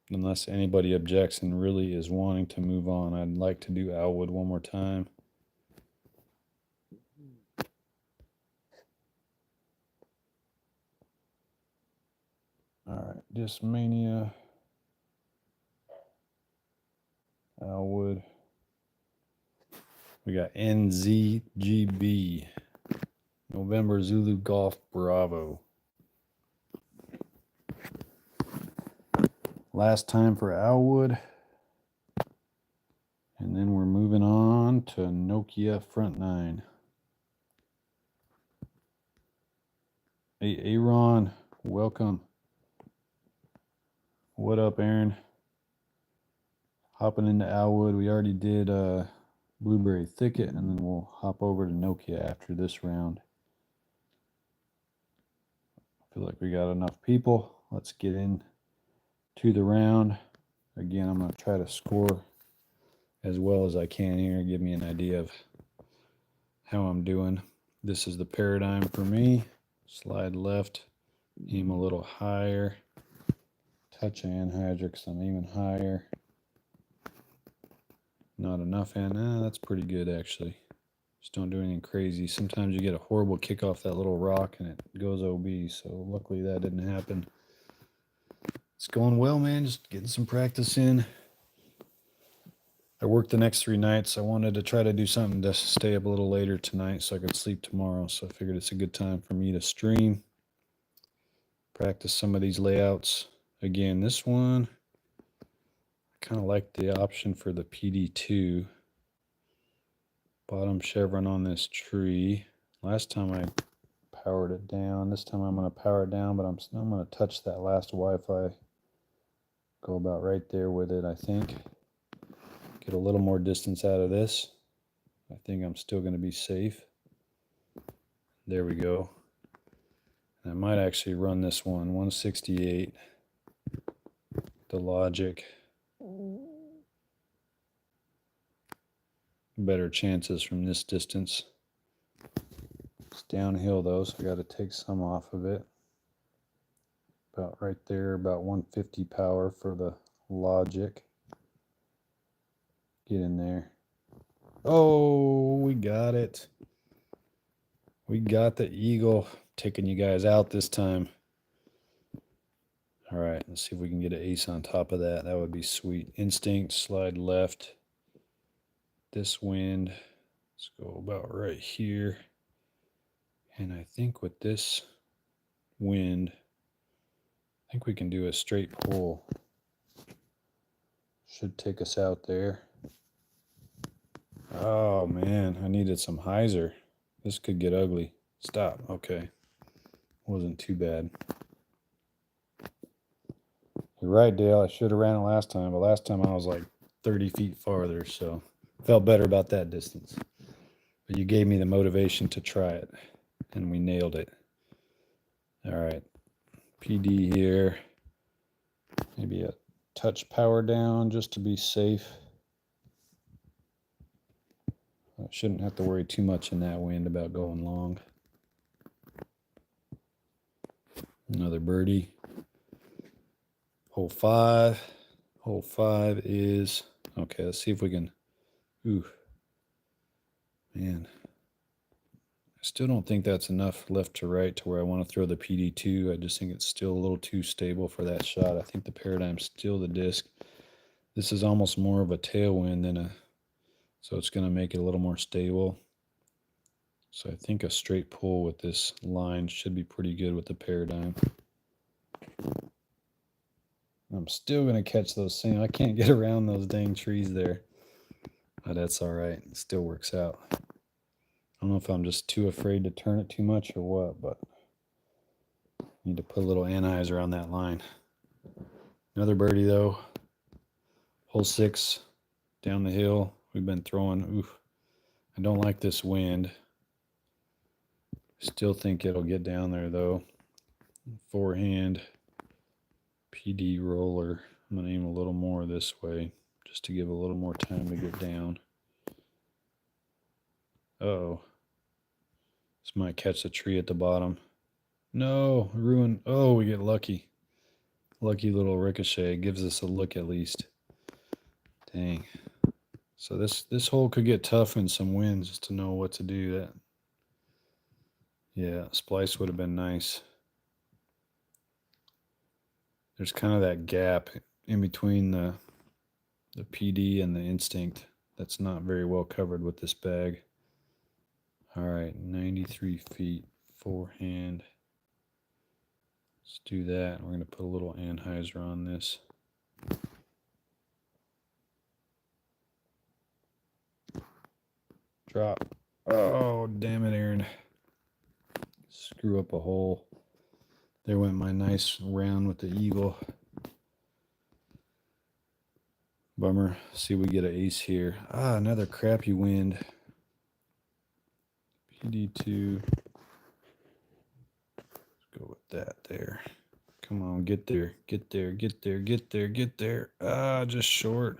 Unless anybody objects and really is wanting to move on, I'd like to do Alwood one more time. All right, Discmania, Alwood. We got NZGB, November Zulu Golf Bravo. Last time for Alwood. And then we're moving on to Nokia Front 9. Hey, Aaron, welcome. What up, Aaron? Hopping into Alwood. We already did Blueberry Thicket, and then we'll hop over to Nokia after this round. I feel like we got enough people. Let's get in to the round. Again, I'm going to try to score as well as I can here. Give me an idea of how I'm doing. This is the paradigm for me. Slide left, aim a little higher. Touch anhydrix, because I'm aiming higher. Not enough, and that's pretty good actually. Just don't do anything crazy. Sometimes you get a horrible kick off that little rock and it goes OB, so luckily that didn't happen. It's going well, man. Just getting some practice in. I worked the next 3 nights. I wanted to try to do something to stay up a little later tonight so I could sleep tomorrow, so I figured it's a good time for me to stream. Practice some of these layouts. Again, this one, kind of like the option for the PD2. Bottom chevron on this tree. Last time I powered it down. This time I'm going to power it down, but I'm going to touch that last Wi-Fi. Go about right there with it, I think. Get a little more distance out of this. I think I'm still going to be safe. There we go. I might actually run this one, 168, the logic. Better chances from this distance. It's downhill though, so I got to take some off of it. About right there, about 150 power for the logic. Get in there. Oh, we got it. We got the eagle. Taking you guys out this time. All right, let's see if we can get an ace on top of that. That would be sweet. Instinct, slide left. This wind. Let's go about right here. And I think with this wind, I think we can do a straight pull. Should take us out there. Oh man, I needed some hyzer. This could get ugly. Stop. Okay. Wasn't too bad. You're right, Dale. I should have ran it last time, but last time I was like 30 feet farther, so felt better about that distance. But you gave me the motivation to try it, and we nailed it. All right. PD here. Maybe a touch power down just to be safe. I shouldn't have to worry too much in that wind about going long. Another birdie. Hole 5. Hole 5 is, okay, let's see if we can, ooh, man. I still don't think that's enough left to right to where I want to throw the PD2. I just think it's still a little too stable for that shot. I think the paradigm's still the disc. This is almost more of a tailwind than a, so it's going to make it a little more stable. So I think a straight pull with this line should be pretty good with the paradigm. I'm still going to catch those same. I can't get around those dang trees there. But that's all right. It still works out. I don't know if I'm just too afraid to turn it too much or what, but need to put a little anhyzer on that line. Another birdie though. Hole 6 down the hill. We've been throwing. Oof. I don't like this wind. Still think it'll get down there though. Forehand. PD roller. I'm going to aim a little more this way just to give a little more time to get down. Uh-oh. This might catch the tree at the bottom. No, ruin. Oh, we get lucky. Lucky little ricochet. Gives us a look at least. Dang. So this hole could get tough in some winds just to know what to do. That. Yeah, splice would have been nice. There's kind of that gap in between the PD and the instinct that's not very well covered with this bag. All right, 93 feet, forehand. Let's do that. We're going to put a little anhyzer on this. Drop. Oh, damn it, Aaron. Screw up a hole. There went my nice round with the eagle. Bummer. See, we get an ace here. Ah, another crappy wind. PD2. Let's go with that there. Come on, get there, get there, get there, get there, get there. Ah, just short.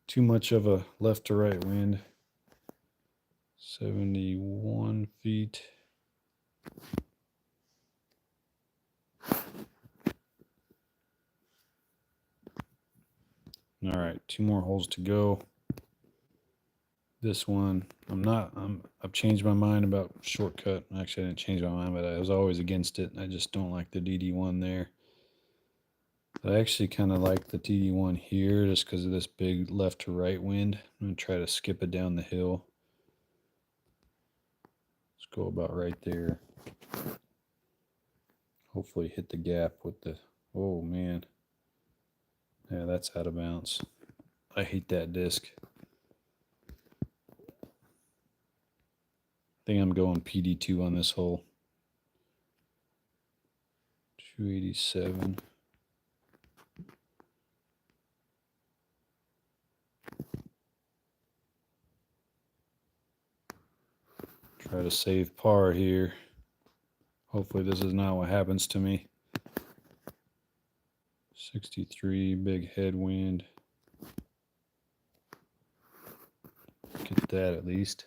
Too much of a left to right wind. 71 feet. All right, 2 more holes to go. This one, I've changed my mind about shortcut. Actually, I didn't change my mind, but I was always against it. I just don't like the DD1 there. But I actually kind of like the DD1 here just because of this big left to right wind. I'm going to try to skip it down the hill. Let's go about right there. Hopefully hit the gap with the, oh man. Yeah, that's out of bounds. I hate that disc. I think I'm going PD2 on this hole. 287. Try to save par here. Hopefully this is not what happens to me. 63, big headwind. Get that at least.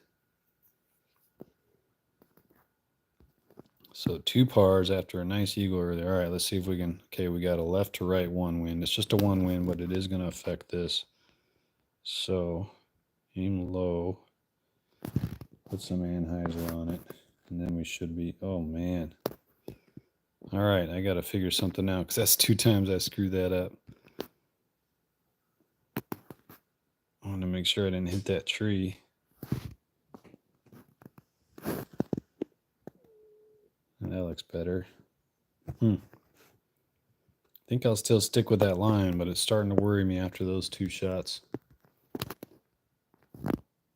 So 2 pars after a nice eagle earlier. All right, let's see if we can. Okay, we got a left to right 1 wind. It's just a 1 wind, but it is going to affect this. So aim low. Put some anhyzer on it. And then we should be. Oh, man. All right, I got to figure something out because that's 2 times I screwed that up. I want to make sure I didn't hit that tree. And that looks better. I think I'll still stick with that line, but it's starting to worry me after those 2 shots.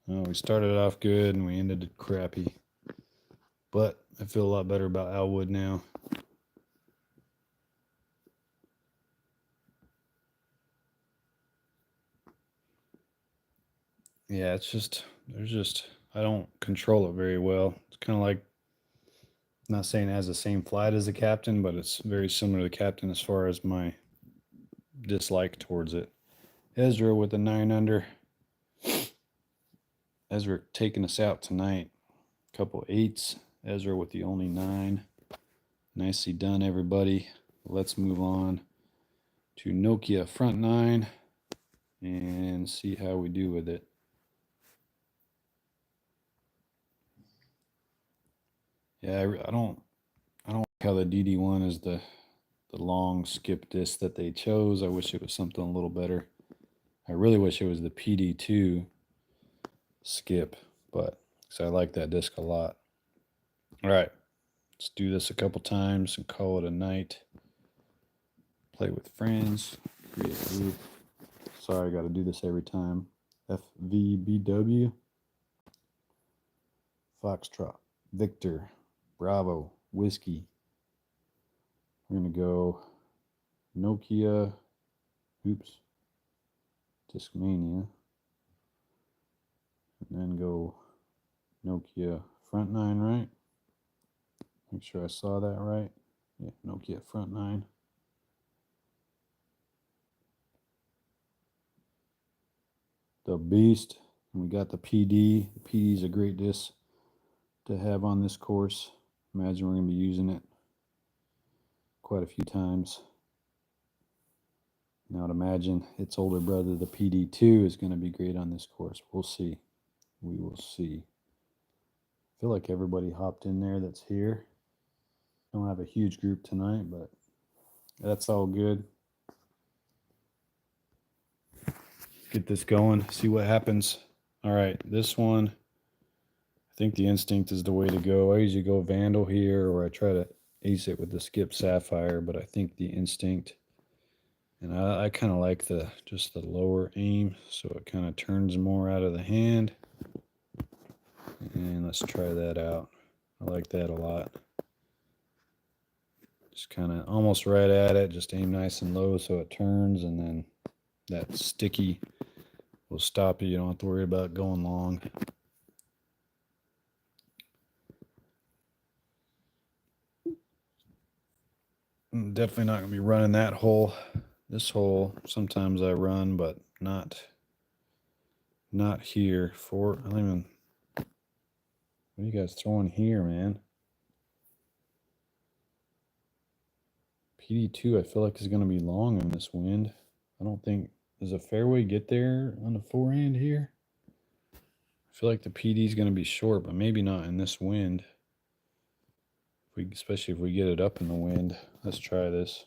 Oh, we started off good and we ended it crappy. But I feel a lot better about Alwood now. Yeah, it's just, I don't control it very well. It's kind of like, I'm not saying it has the same flight as the captain, but it's very similar to the captain as far as my dislike towards it. Ezra with the 9 under. Ezra taking us out tonight. Couple 8s. Ezra with the only 9. Nicely done, everybody. Let's move on to Nokia front 9 and see how we do with it. Yeah, I don't like how the DD1 is the long skip disc that they chose. I wish it was something a little better. I really wish it was the PD2 skip, but because I like that disc a lot. All right, let's do this a couple times and call it a night. Play with friends, create a group. Sorry, I got to do this every time. FVBW, Foxtrot, Victor, Bravo, Whiskey. We're going to go Nokia, Discmania, and then go Nokia front 9, right? Make sure I saw that right. Yeah, Nokia front 9. The Beast, and we got the PD. The PD is a great disc to have on this course. Imagine we're going to be using it quite a few times. Now I'd imagine its older brother, the PD2, is going to be great on this course. We'll see. We will see. I feel like everybody hopped in there that's here. Don't have a huge group tonight, but that's all good. Get this going, see what happens. All right, this one, I think the Instinct is the way to go. I usually go Vandal here, or I try to ace it with the Skip Sapphire, but I think the Instinct, and I kind of like just the lower aim, so it kind of turns more out of the hand. And let's try that out. I like that a lot. Just kind of almost right at it, just aim nice and low so it turns, and then that sticky will stop you. You don't have to worry about going long. I'm definitely not going to be running that hole. This hole, sometimes I run, but not here. I don't even, what are you guys throwing here, man? PD2, I feel like is going to be long in this wind. I don't think, does a fairway get there on the forehand here? I feel like the PD is going to be short, but maybe not in this wind. Especially if we get it up in the wind. Let's try this.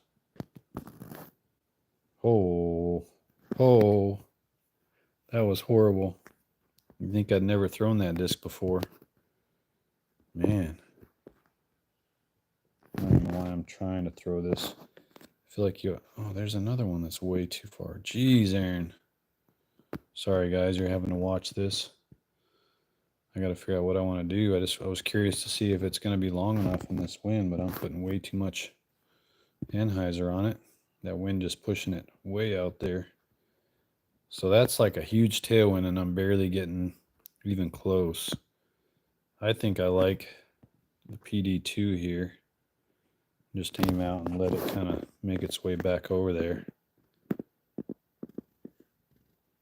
Oh, that was horrible. You think I'd never thrown that disc before? Man. I don't know why I'm trying to throw this. I feel like you... Oh, there's another one that's way too far. Jeez, Aaron. Sorry, guys, you're having to watch this. I got to figure out what I want to do. I was curious to see if it's going to be long enough in this wind, but I'm putting way too much anhyzer on it. That wind just pushing it way out there. So that's like a huge tailwind, and I'm barely getting even close. I think I like the PD2 here. Just aim out and let it kind of make its way back over there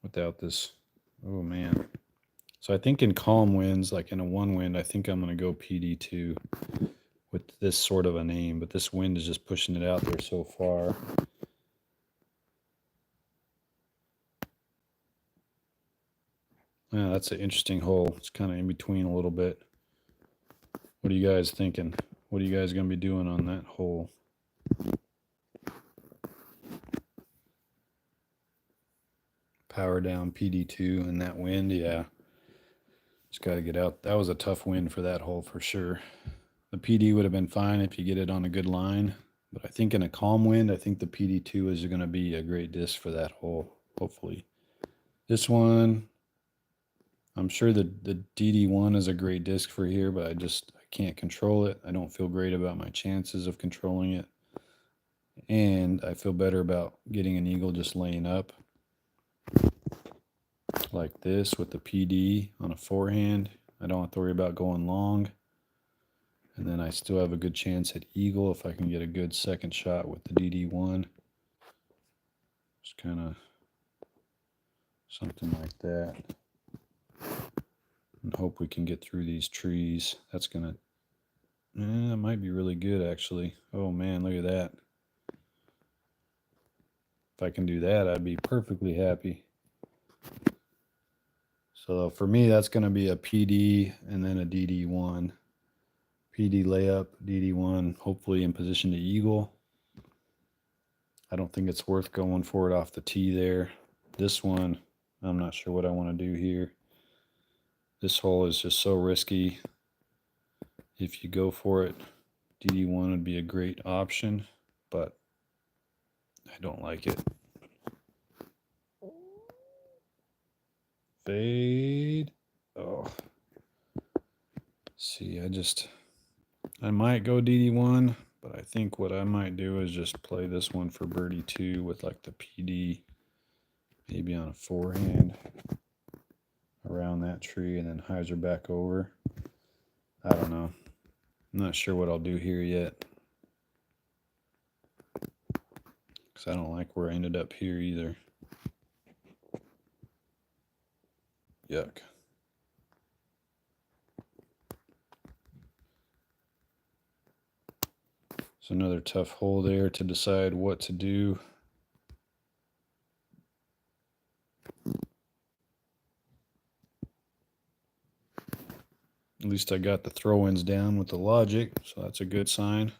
without this. Oh man. So I think in calm winds, like in a one wind, I think I'm going to go PD2 with this sort of an aim, but this wind is just pushing it out there so far. Yeah, that's an interesting hole. It's kind of in between a little bit. What are you guys thinking? What are you guys going to be doing on that hole? Power down PD2 and that wind, yeah. Just got to get out. That was a tough wind for that hole for sure. The PD would have been fine if you get it on a good line. But I think in a calm wind, I think the PD2 is going to be a great disc for that hole, hopefully. This one, I'm sure the DD1 is a great disc for here, but I can't control it. I don't feel great about my chances of controlling it. And I feel better about getting an eagle just laying up like this with the PD on a forehand. I don't have to worry about going long. And then I still have a good chance at eagle if I can get a good second shot with the DD1. Just kind of something like that. And hope we can get through these trees. That's going to... that might be really good, actually. Oh, man, look at that. If I can do that, I'd be perfectly happy. So for me, that's going to be a PD and then a DD1. PD layup, DD1, hopefully in position to eagle. I don't think it's worth going for it off the tee there. This one, I'm not sure what I want to do here. This hole is just so risky. If you go for it, DD1 would be a great option, but I don't like it. Fade. Oh. See, I might go DD1, but I think what I might do is just play this one for birdie 2 with like the PD, maybe on a forehand around that tree and then hyzer back over. I don't know. I'm not sure what I'll do here yet, because I don't like where I ended up here either. Yuck. So another tough hole there to decide what to do. At least I got the throw-ins down with the logic, so that's a good sign.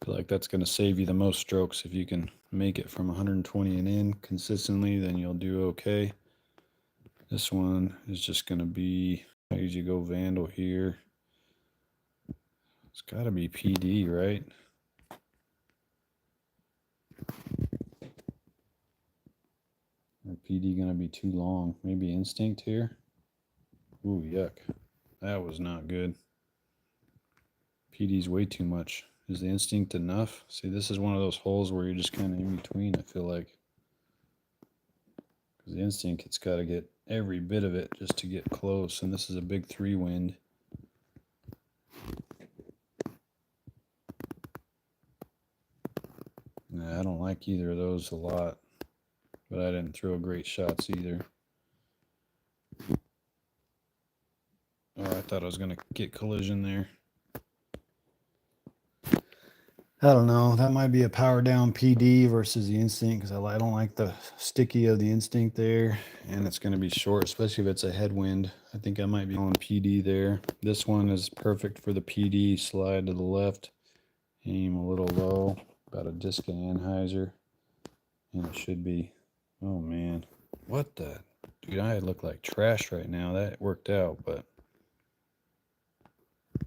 I feel like that's going to save you the most strokes. If you can make it from 120 and in consistently, then you'll do okay. This one is just going to be, I usually go Vandal here. It's got to be PD, right? Or PD going to be too long? Maybe Instinct here? Ooh, yuck. That was not good. PD's way too much. Is the Instinct enough? See, this is one of those holes where you're just kind of in between, I feel like. Because the Instinct, it's got to get every bit of it just to get close, and this is a big 3 wind. Nah, I don't like either of those a lot, but I didn't throw great shots either. Oh, I thought I was going to get collision there. I don't know. That might be a power down PD versus the Instinct, because I don't like the sticky of the Instinct there, and it's going to be short, especially if it's a headwind. I think I might be on PD there. This one is perfect for the PD. Slide to the left, aim a little low, about a disc and anhyzer, and it should be. Oh man, what the? Dude, I look like trash right now. That worked out, but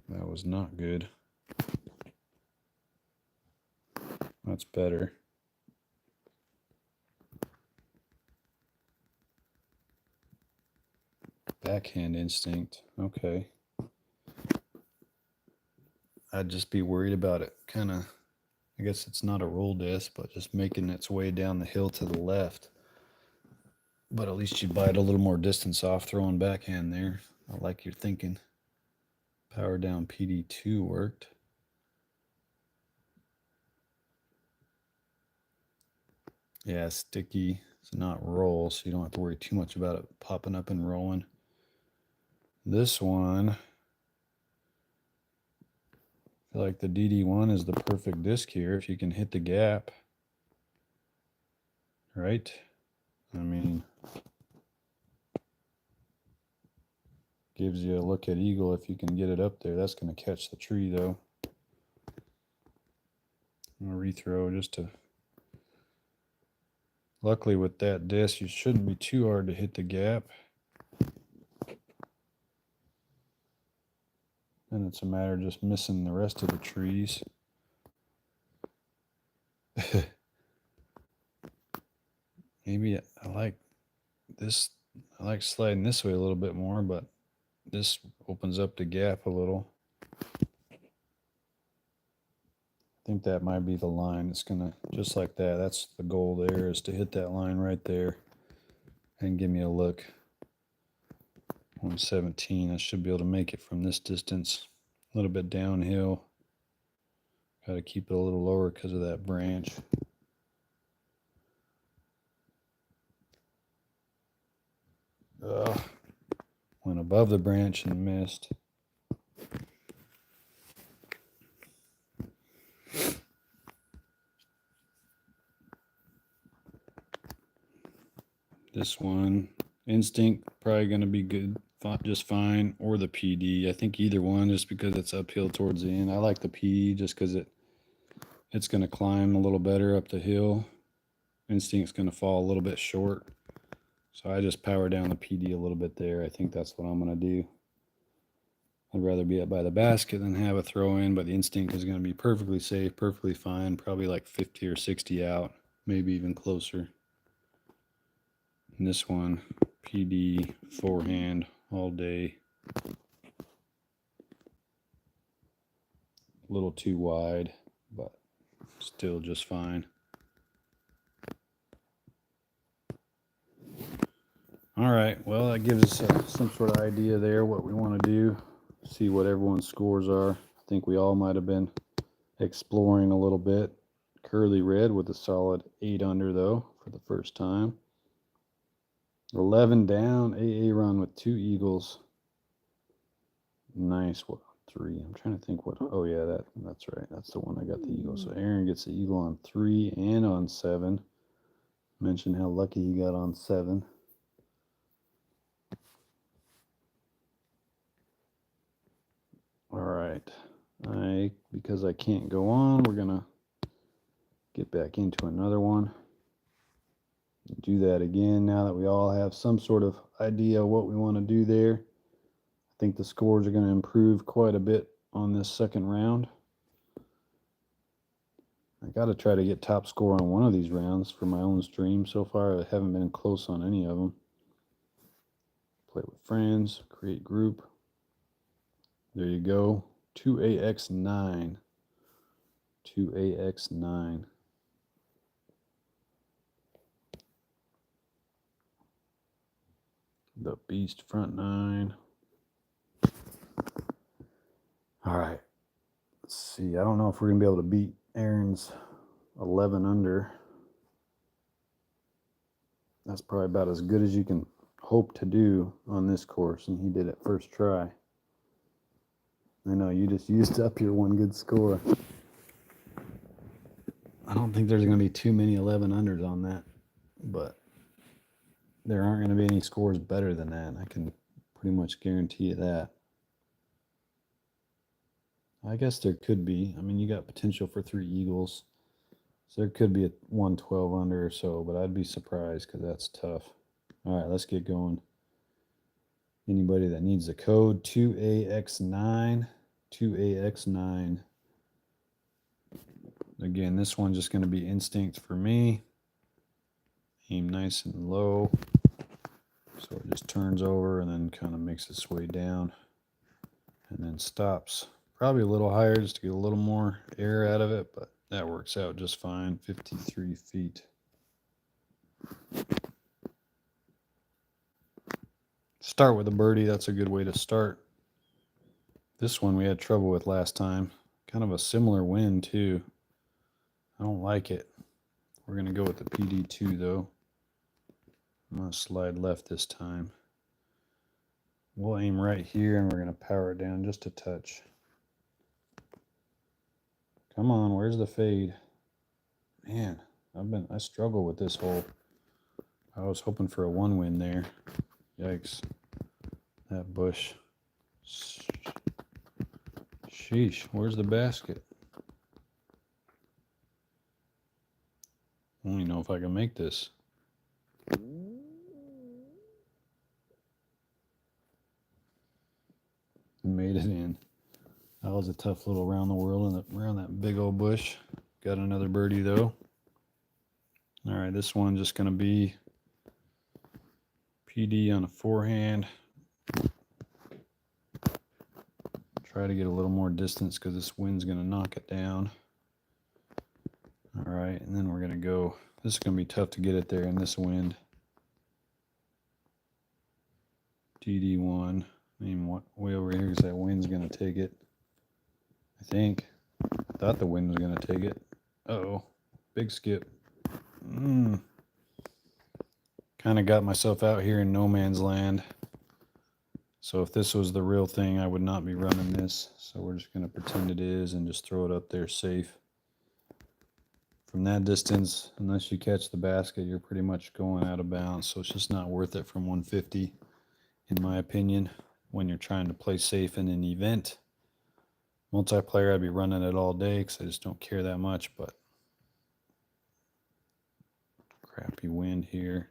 that was not good. That's better. backhand instinct. Okay. I'd just be worried about it kind of, I guess it's not a roll disc, but just making its way down the hill to the left. But at least you bite a little more distance off throwing backhand there. I like your thinking. Power down PD2 worked. Yeah, sticky. It's not roll, so you don't have to worry too much about it popping up and rolling. This one, I feel like the DD1 is the perfect disc here if you can hit the gap. Right? I mean, gives you a look at eagle if you can get it up there. That's going to catch the tree, though. I'm going to rethrow just to... Luckily, with that disc, you shouldn't be too hard to hit the gap. Then it's a matter of just missing the rest of the trees. Maybe I like this. I like sliding this way a little bit more, but this opens up the gap a little. I think that might be the line. It's gonna, just like that. That's the goal there, is to hit that line right there and give me a look. 117. I should be able to make it from this distance. A little bit downhill. Got to keep it a little lower because of that branch. Ugh. Went above the branch and missed. This one, instinct, probably going to be good, just fine, or the PD. I think either one, just because it's uphill towards the end. I like the PD just because it's going to climb a little better up the hill. Instinct's going to fall a little bit short. So I just power down the PD a little bit there. I think that's what I'm going to do. I'd rather be up by the basket than have a throw in, but the instinct is going to be perfectly safe, perfectly fine, probably like 50 or 60 out, maybe even closer. And this one, PD, forehand, all day. A little too wide, but still just fine. All right, well, that gives us some sort of idea there what we want to do. See what everyone's scores are. I think we all might have been exploring a little bit. Curly red with a solid 8 under, though, for the first time. 11 down, AA run with 2 eagles. Nice. What, 3? I'm trying to think what. Oh, yeah, that's right. That's the one I got the eagle. So Aaron gets the eagle on 3 and on 7. Mentioned how lucky he got on 7. All right. Because I can't go on, we're going to get back into another one. Do that again now that we all have some sort of idea of what we want to do there. I think the scores are going to improve quite a bit on this second round. I got to try to get top score on one of these rounds for my own stream. So far, I haven't been close on any of them. Play with friends, create group. There you go. 2AX9. 2AX9. The beast front 9. All right. Let's see. I don't know if we're going to be able to beat Aaron's 11 under. That's probably about as good as you can hope to do on this course, and he did it first try. I know, you just used up your one good score. I don't think there's going to be too many 11 unders on that, but there aren't going to be any scores better than that. I can pretty much guarantee you that. I guess there could be. I mean, you got potential for 3 eagles. So there could be a 112 under or so, but I'd be surprised because that's tough. All right, let's get going. Anybody that needs the code, 2AX9. 2AX9. Again, this one's just going to be instinct for me. Aim nice and low. So it just turns over and then kind of makes its way down and then stops. Probably a little higher just to get a little more air out of it, but that works out just fine. 53 feet. Start with a birdie. That's a good way to start. This one we had trouble with last time. Kind of a similar wind too. I don't like it. We're going to go with the PD2 though. I'm going to slide left this time. We'll aim right here and we're going to power it down just a touch. Come on, where's the fade? Man, I struggle with this hole. I was hoping for a one win there. Yikes. That bush. Sheesh, where's the basket? I don't even know if I can make this. Made it in. That was a tough little round the world and around that big old bush. Got another birdie though. All right, this one's just going to be PD on a forehand. Try to get a little more distance because this wind's going to knock it down. All right, and then we're going to go. This is going to be tough to get it there in this wind. DD1. Aim way over here because that wind's going to take it. I think. I thought the wind was going to take it. Uh-oh. Big skip. Kind of got myself out here in no man's land. So if this was the real thing, I would not be running this. So we're just going to pretend it is and just throw it up there safe. From that distance, unless you catch the basket, you're pretty much going out of bounds. So it's just not worth it from 150, in my opinion, when you're trying to play safe in an event. Multiplayer, I'd be running it all day because I just don't care that much, but crappy wind here.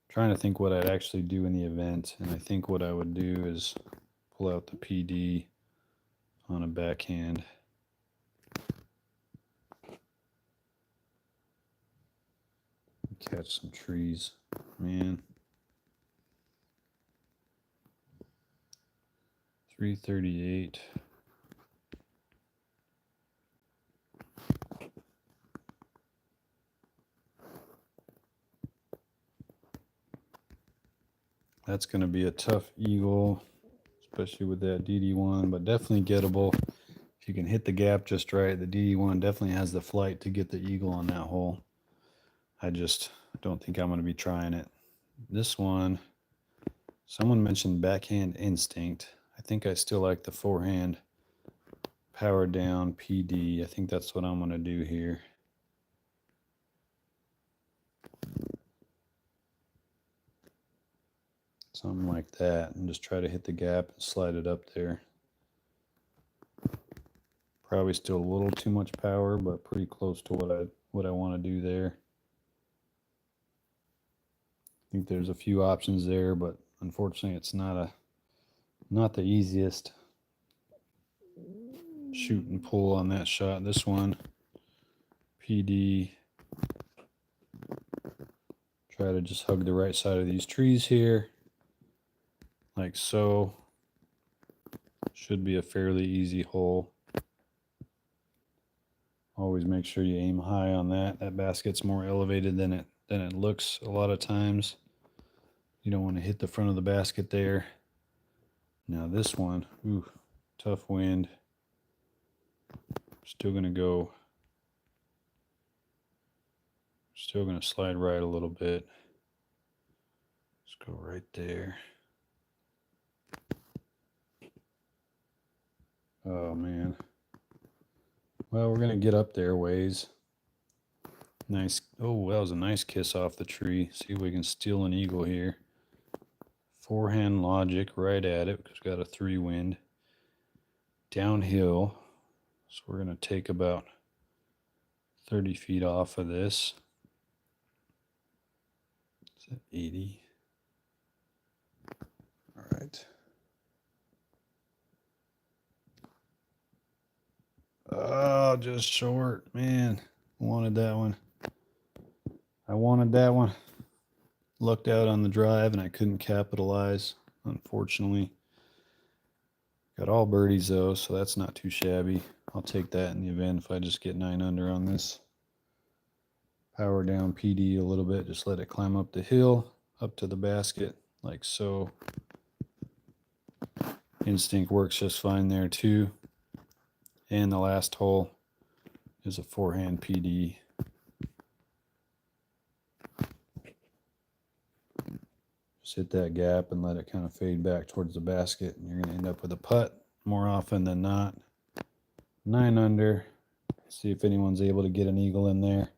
I'm trying to think what I'd actually do in the event, and I think what I would do is pull out the PD on a backhand. Catch some trees, man. 338. That's going to be a tough eagle, especially with that DD1, but definitely gettable. If you can hit the gap just right, the DD1 definitely has the flight to get the eagle on that hole. I just don't think I'm going to be trying it. This one, someone mentioned backhand instinct. I think I still like the forehand power down PD. I think that's what I'm going to do here. Something like that, and just try to hit the gap and slide it up there. Probably still a little too much power, but pretty close to what I want to do there. I think there's a few options there, but unfortunately it's not the easiest shoot and pull on that shot. This one, PD, try to just hug the right side of these trees here, like so. Should be a fairly easy hole. Always make sure you aim high on that. That basket's more elevated than it looks a lot of times. You don't want to hit the front of the basket there. Now this one, ooh, tough wind. Still gonna go. Still gonna slide right a little bit. Let's go right there. Oh man. Well, we're gonna get up there ways. Nice. Oh, that was a nice kiss off the tree. See if we can steal an eagle here. Forehand logic right at it because we got a 3 wind. Downhill. So we're going to take about 30 feet off of this. Is that 80? All right. Oh, just short. Man, wanted that one. I wanted that one. lucked out on the drive and I couldn't capitalize, unfortunately. Got all birdies though, so that's not too shabby. I'll take that in the event if I just get 9 under on this. Power down PD a little bit, just let it climb up the hill, up to the basket, like so. Instinct works just fine there too. And the last hole is a forehand PD. Just hit that gap and let it kind of fade back towards the basket, and you're going to end up with a putt more often than not. 9 under. See if anyone's able to get an eagle in there.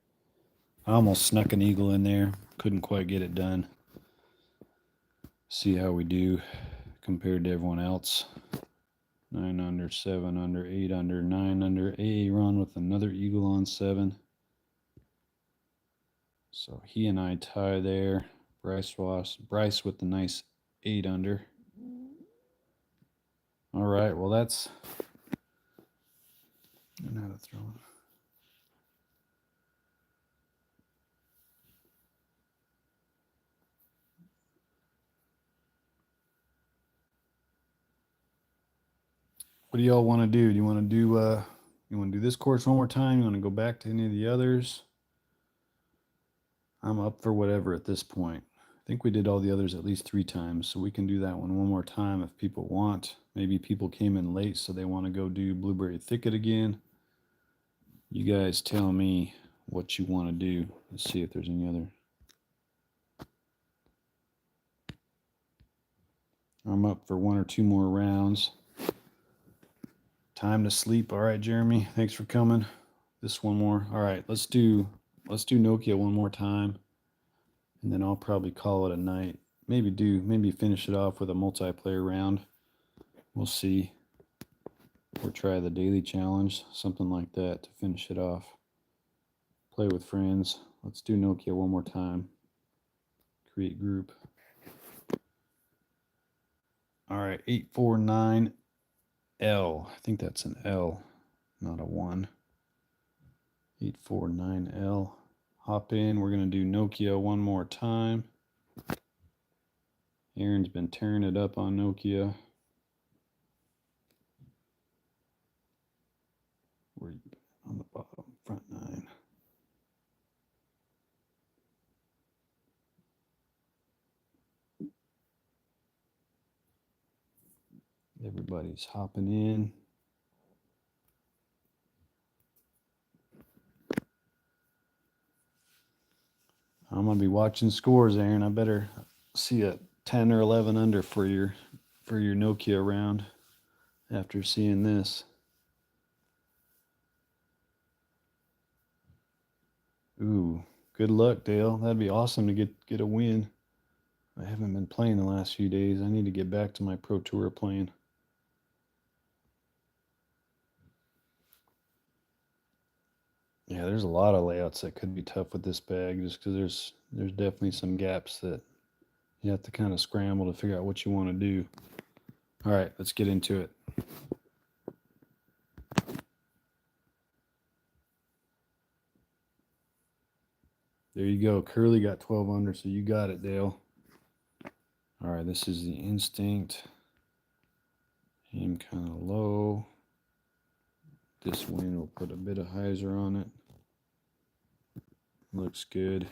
I almost snuck an eagle in there. Couldn't quite get it done. See how we do compared to everyone else. 9 under, 7 under, 8 under, 9 under. Aaron with another eagle on 7. So he and I tie there. Bryce with the nice 8 under. All right, well that's... I know how to throw it. What do y'all want to do? Do you want to do this course one more time? You want to go back to any of the others? I'm up for whatever at this point. I think we did all the others at least 3 times, so we can do that one more time if people want. Maybe people came in late, so they want to go do Blueberry Thicket again. You guys tell me what you want to do. Let's see if there's any other. I'm up for 1 or 2 more rounds. Time to sleep. All right, Jeremy, thanks for coming. This one more. All right, let's do Nokia one more time, and then I'll probably call it a night. Maybe finish it off with a multiplayer round. We'll see. Or try the daily challenge, something like that to finish it off. Play with friends. Let's do Nokia one more time. Create group. All right, 849L. I think that's an L, not a 1. 849L. Hop in. We're going to do Nokia one more time. Aaron's been tearing it up on Nokia. Where you on the bottom, front 9. Everybody's hopping in. I'm going to be watching scores, Aaron. I better see a 10 or 11 under for your Nokia round after seeing this. Ooh, good luck, Dale. That'd be awesome to get a win. I haven't been playing the last few days. I need to get back to my Pro Tour playing. Yeah, there's a lot of layouts that could be tough with this bag, just because there's definitely some gaps that you have to kind of scramble to figure out what you want to do. All right, let's get into it. There you go. Curly got 12 under, so you got it, Dale. All right, this is the Instinct. Aim kind of low. This wind will put a bit of hyzer on it. Looks good.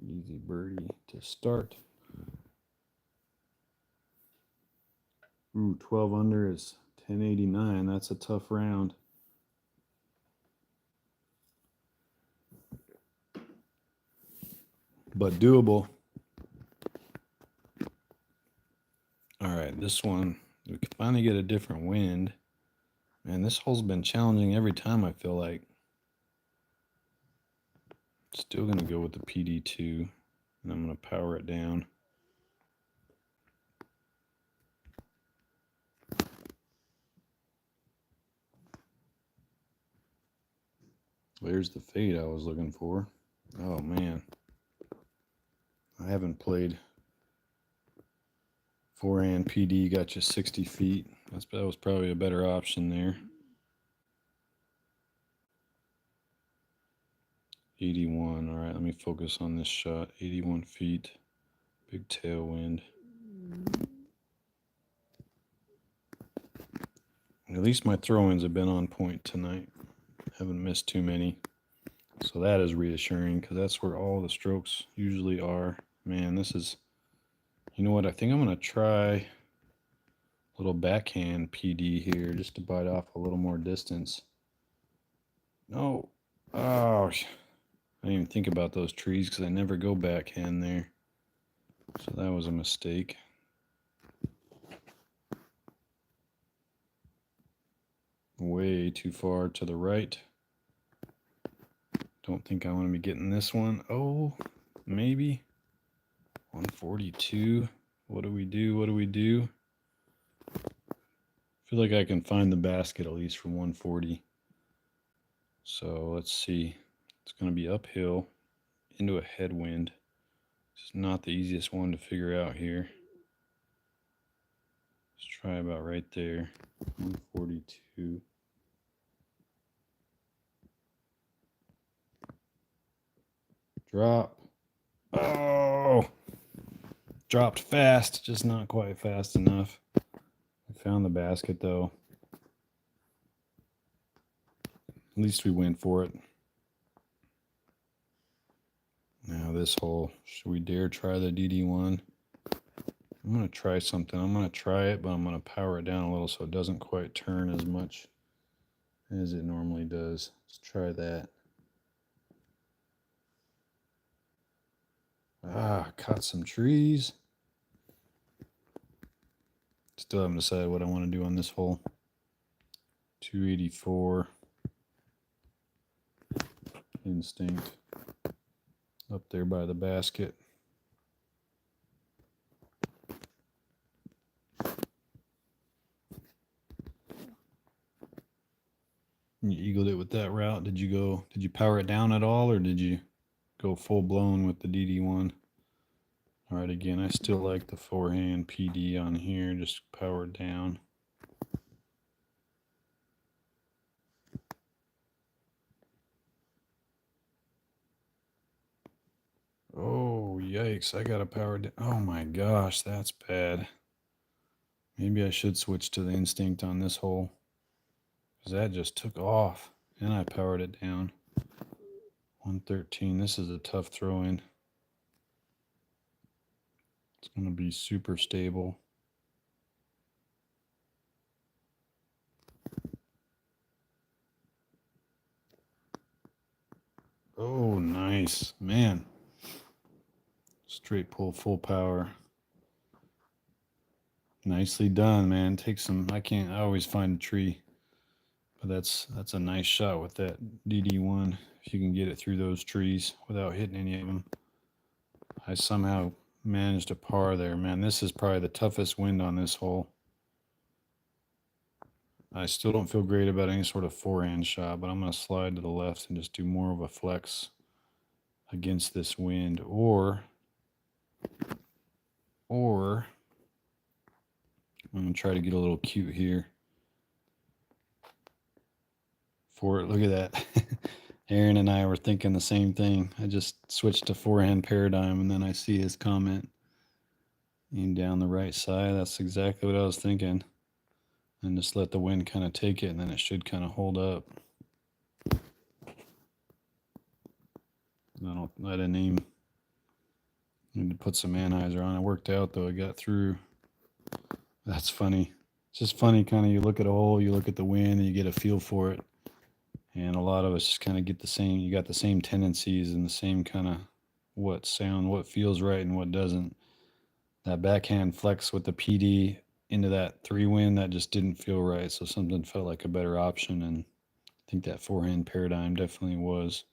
Easy birdie to start. Ooh, 12 under is 1089. That's a tough round. But doable. All right, this one, we can finally get a different wind. Man, this hole's been challenging every time, I feel like. Still going to go with the PD2, and I'm going to power it down. There's the fade I was looking for. Oh, man. I haven't played forehand PD, got you 60 feet. That was probably a better option there. 81. All right, let me focus on this shot. 81 feet. Big tailwind. At least my throw-ins have been on point tonight. Haven't missed too many. So that is reassuring because that's where all the strokes usually are. Man, this is... You know what? I think I'm going to try a little backhand PD here just to bite off a little more distance. No. Oh, I didn't even think about those trees because I never go backhand there. So that was a mistake. Way too far to the right. Don't think I want to be getting this one. Oh, maybe. 142. What do we do? What do we do? I feel like I can find the basket at least from 140. So let's see. It's going to be uphill into a headwind. It's not the easiest one to figure out here. Let's try about right there. 142. Drop. Oh! Dropped fast, just not quite fast enough. I found the basket though. At least we went for it. Now this hole, should we dare try the DD1? I'm going to try something. I'm going to try it, but I'm going to power it down a little so it doesn't quite turn as much as it normally does. Let's try that. Ah, caught some trees. Still haven't decided what I want to do on this hole. 284. Instinct. Up there by the basket. You eagled it with that route. Did you power it down at all, or did you go full blown with the DD1? All right, again, I still like the forehand PD on here, just powered down. Oh, yikes, I got to power down. Oh my gosh, that's bad. Maybe I should switch to the instinct on this hole, because that just took off, and I powered it down. 113, this is a tough throw-in. It's going to be super stable. Oh, nice. Man. Straight pull, full power. Nicely done, man. Take some, I always find a tree. But that's a nice shot with that DD1. If you can get it through those trees without hitting any of them. I somehow managed to par there, man. This is probably the toughest wind on this hole. I still don't feel great about any sort of forehand shot, but I'm going to slide to the left and just do more of a flex against this wind. Or I'm going to try to get a little cute here. Look at that. Aaron and I were thinking the same thing. I just switched to forehand paradigm, and then I see his comment. Aim down the right side. That's exactly what I was thinking. And just let the wind kind of take it, and then it should kind of hold up. I didn't aim. Need to put some anhyzer on. It worked out though. I got through. That's funny. It's just funny, kind of. You look at a hole, you look at the wind, and you get a feel for it. And a lot of us just kind of get the same. You got the same tendencies and the same kind of what feels right and what doesn't. That backhand flex with the PD into that 3-wind, that just didn't feel right. So something felt like a better option, and I think that forehand paradigm definitely was.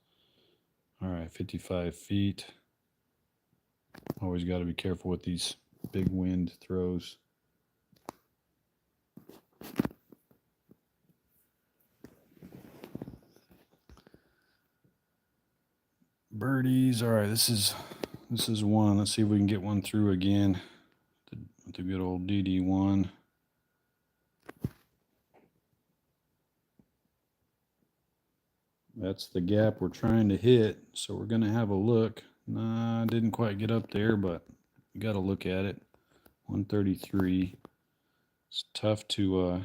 All right, 55 feet. Always got to be careful with these big wind throws. Birdies. All right, this is one. Let's see if we can get one through again. With the good old DD1. That's the gap we're trying to hit. So we're going to have a look. Nah, didn't quite get up there, but you got to look at it. 133. It's tough to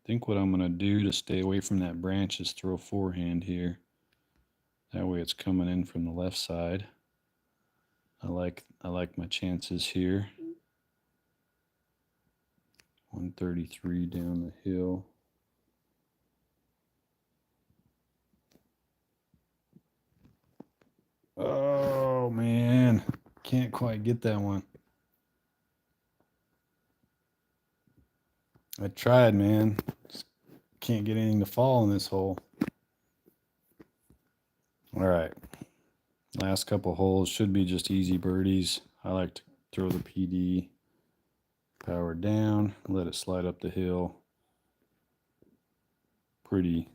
think what I'm going to do to stay away from that branch is throw forehand here. That way it's coming in from the left side. I like my chances here. 133 down the hill. Oh man, can't quite get that one. I tried, man. Just can't get anything to fall in this hole. All right. Last couple holes should be just easy birdies. I like to throw the PD, power down, let it slide up the hill. Pretty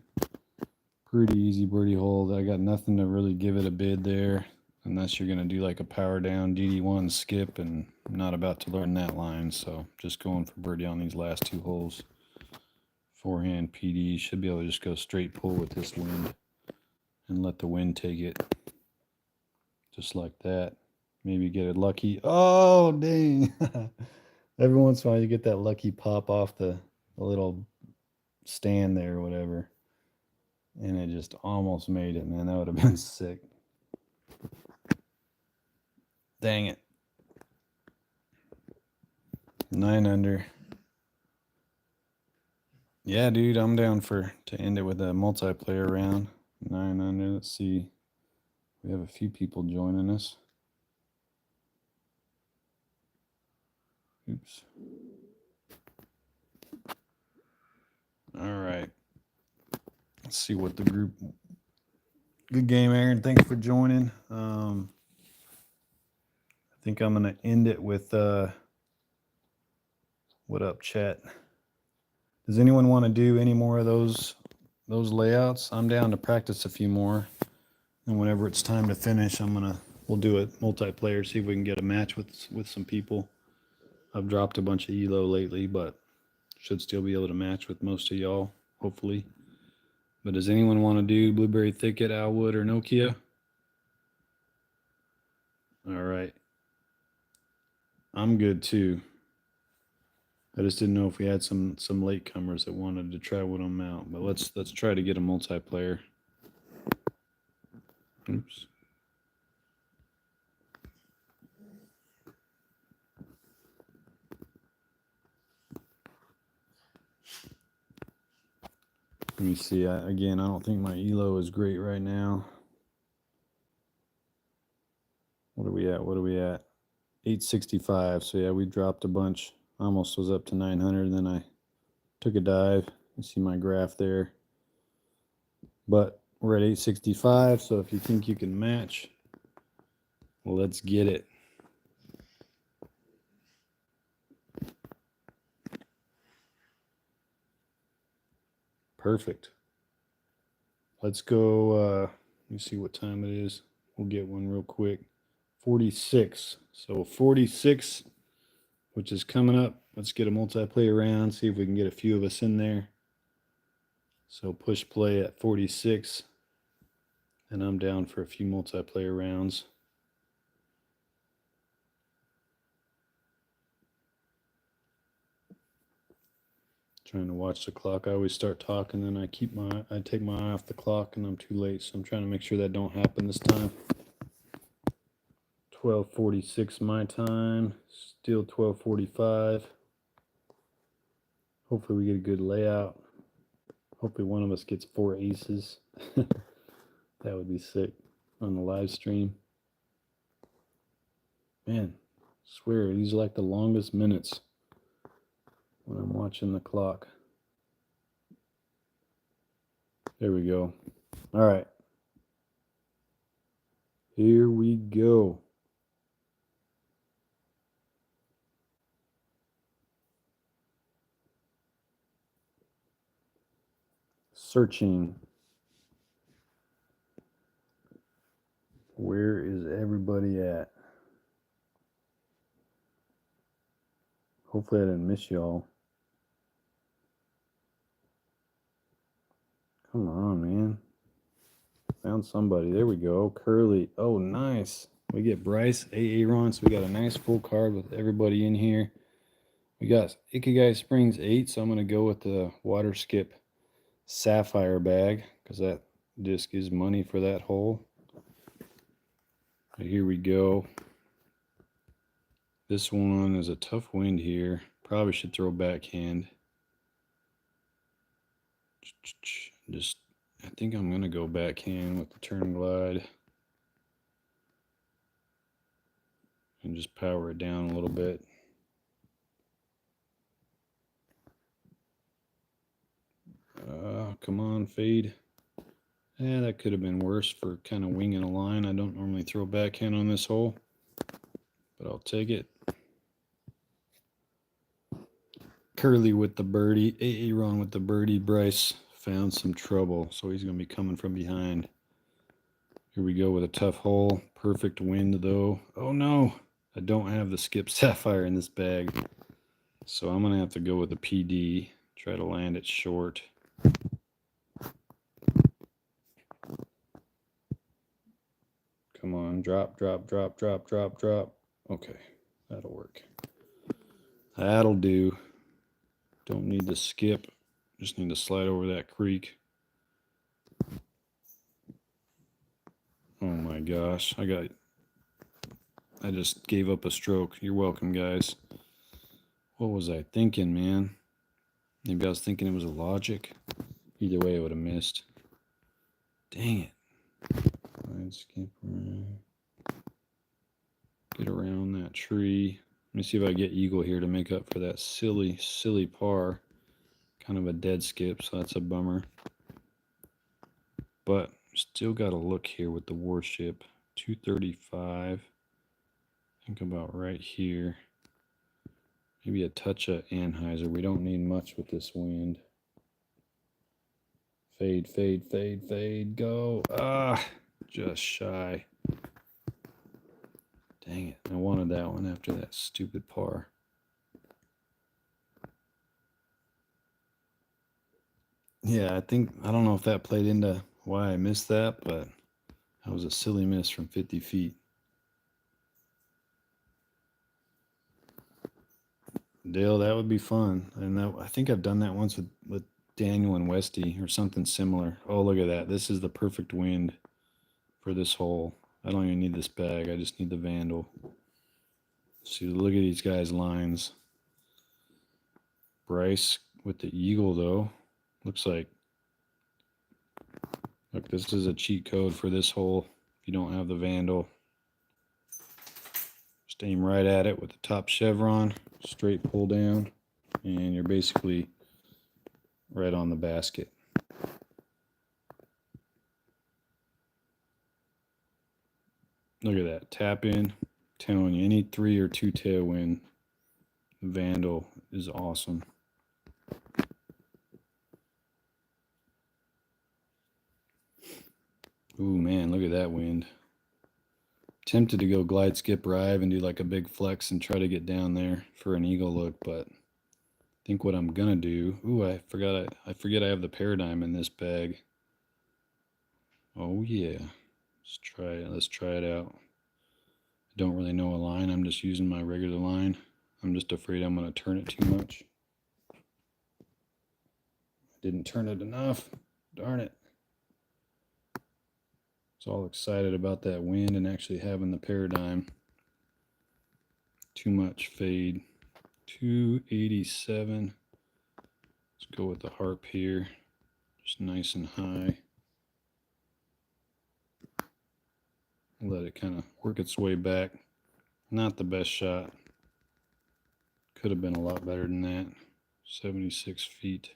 easy birdie hole. I got nothing to really give it a bid there, unless you're going to do like a power down DD1 skip, and I'm not about to learn that line, so just going for birdie on these last two holes. Forehand PD, should be able to just go straight pull with this wind and let the wind take it. Just like that. Maybe get it lucky. Oh, dang. Every once in a while you get that lucky pop off the little stand there or whatever. And it just almost made it, man. That would have been sick. Dang it. 9 under. Yeah, dude, I'm down to end it with a multiplayer round. 9 under. Let's see. We have a few people joining us. Oops. All right. Let's see what the group. Good game, Aaron. Thanks for joining. I think I'm going to end it with what up, chat? Does anyone want to do any more of those layouts? I'm down to practice a few more. And whenever it's time to finish, we'll do it multiplayer, see if we can get a match with some people. I've dropped a bunch of ELO lately, but should still be able to match with most of y'all, hopefully. But does anyone want to do Blueberry Thicket, Alwood, or Nokia? All right. I'm good too. I just didn't know if we had some latecomers that wanted to try what I'm out. But let's try to get a multiplayer. Oops. Let me see. Again, I don't think my ELO is great right now. What are we at? 865. So yeah, we dropped a bunch. Almost was up to 900. Then I took a dive. You see my graph there. But we're at 865. So if you think you can match, well, let's get it. Perfect. Let's go. Let me see what time it is. We'll get one real quick. 46. So 46, which is coming up. Let's get a multiplayer round, see if we can get a few of us in there. So push play at 46. And I'm down for a few multiplayer rounds. Trying to watch the clock. I always start talking, then I take my eye off the clock, and I'm too late. So I'm trying to make sure that don't happen this time. 12:46 my time. Still 12:45. Hopefully we get a good layout. Hopefully one of us gets 4 aces. That would be sick on the live stream. Man, I swear these are like the longest minutes when I'm watching the clock. There we go. All right. Here we go. Searching. Where is everybody at? Hopefully I didn't miss y'all. Come on, man. Found somebody. There we go. Curly. Oh, nice. We get Bryce, Aaron. So we got a nice full card with everybody in here. We got Ikigai Springs 8. So I'm going to go with the Water Skip Sapphire bag because that disc is money for that hole. Here we go. This one is a tough wind here. Probably should throw backhand. I think I'm going to go backhand with the turn glide. And just power it down a little bit. Come on, fade. Yeah, that could have been worse for kind of winging a line. I don't normally throw backhand on this hole, but I'll take it. Curly with the birdie. Aaron with the birdie. Bryce found some trouble, so he's going to be coming from behind. Here we go with a tough hole. Perfect wind, though. Oh, no. I don't have the Skip Sapphire in this bag, so I'm going to have to go with the PD. Try to land it short. Come on, drop, drop, drop, drop, drop, drop. Okay, that'll work. That'll do. Don't need to skip. Just need to slide over that creek. Oh my gosh, I just gave up a stroke. You're welcome, guys. What was I thinking, man? Maybe I was thinking it was a logic. Either way, I would have missed. Dang it. Let's skip around. Get around that tree. Let me see if I get eagle here to make up for that silly, silly par. Kind of a dead skip, so that's a bummer. But still got to look here with the warship. 235. Think about right here. Maybe a touch of Anheuser. We don't need much with this wind. Fade, fade, fade, fade. Go. Ah, just shy. Dang it. I wanted that one after that stupid par. Yeah, I don't know if that played into why I missed that, but that was a silly miss from 50 feet. Dale, that would be fun. And I think I've done that once with Daniel and Westy or something similar. Oh, look at that. This is the perfect wind for this hole. I don't even need this bag. I just need the Vandal. See, look at these guys' lines. Bryce with the eagle, though. Looks like, look, this is a cheat code for this hole if you don't have the Vandal. Just aim right at it with the top chevron, straight pull down, and you're basically right on the basket. Look at that, tap in. I'm telling you, any 3 or 2 tailwind, Vandal is awesome. Ooh, man, look at that wind. Tempted to go glide, skip, rive, and do like a big flex and try to get down there for an eagle look, but I think what I'm gonna do. Ooh, I forget I have the Paradigm in this bag. Oh yeah, let's try it. Let's try it out. I don't really know a line. I'm just using my regular line. I'm just afraid I'm gonna turn it too much. I didn't turn it enough. Darn it. I was all excited about that wind and actually having the Paradigm. Too much fade. 287. Let's go with the harp here. Just nice and high. Let it kind of work its way back. Not the best shot. Could have been a lot better than that. 76 feet.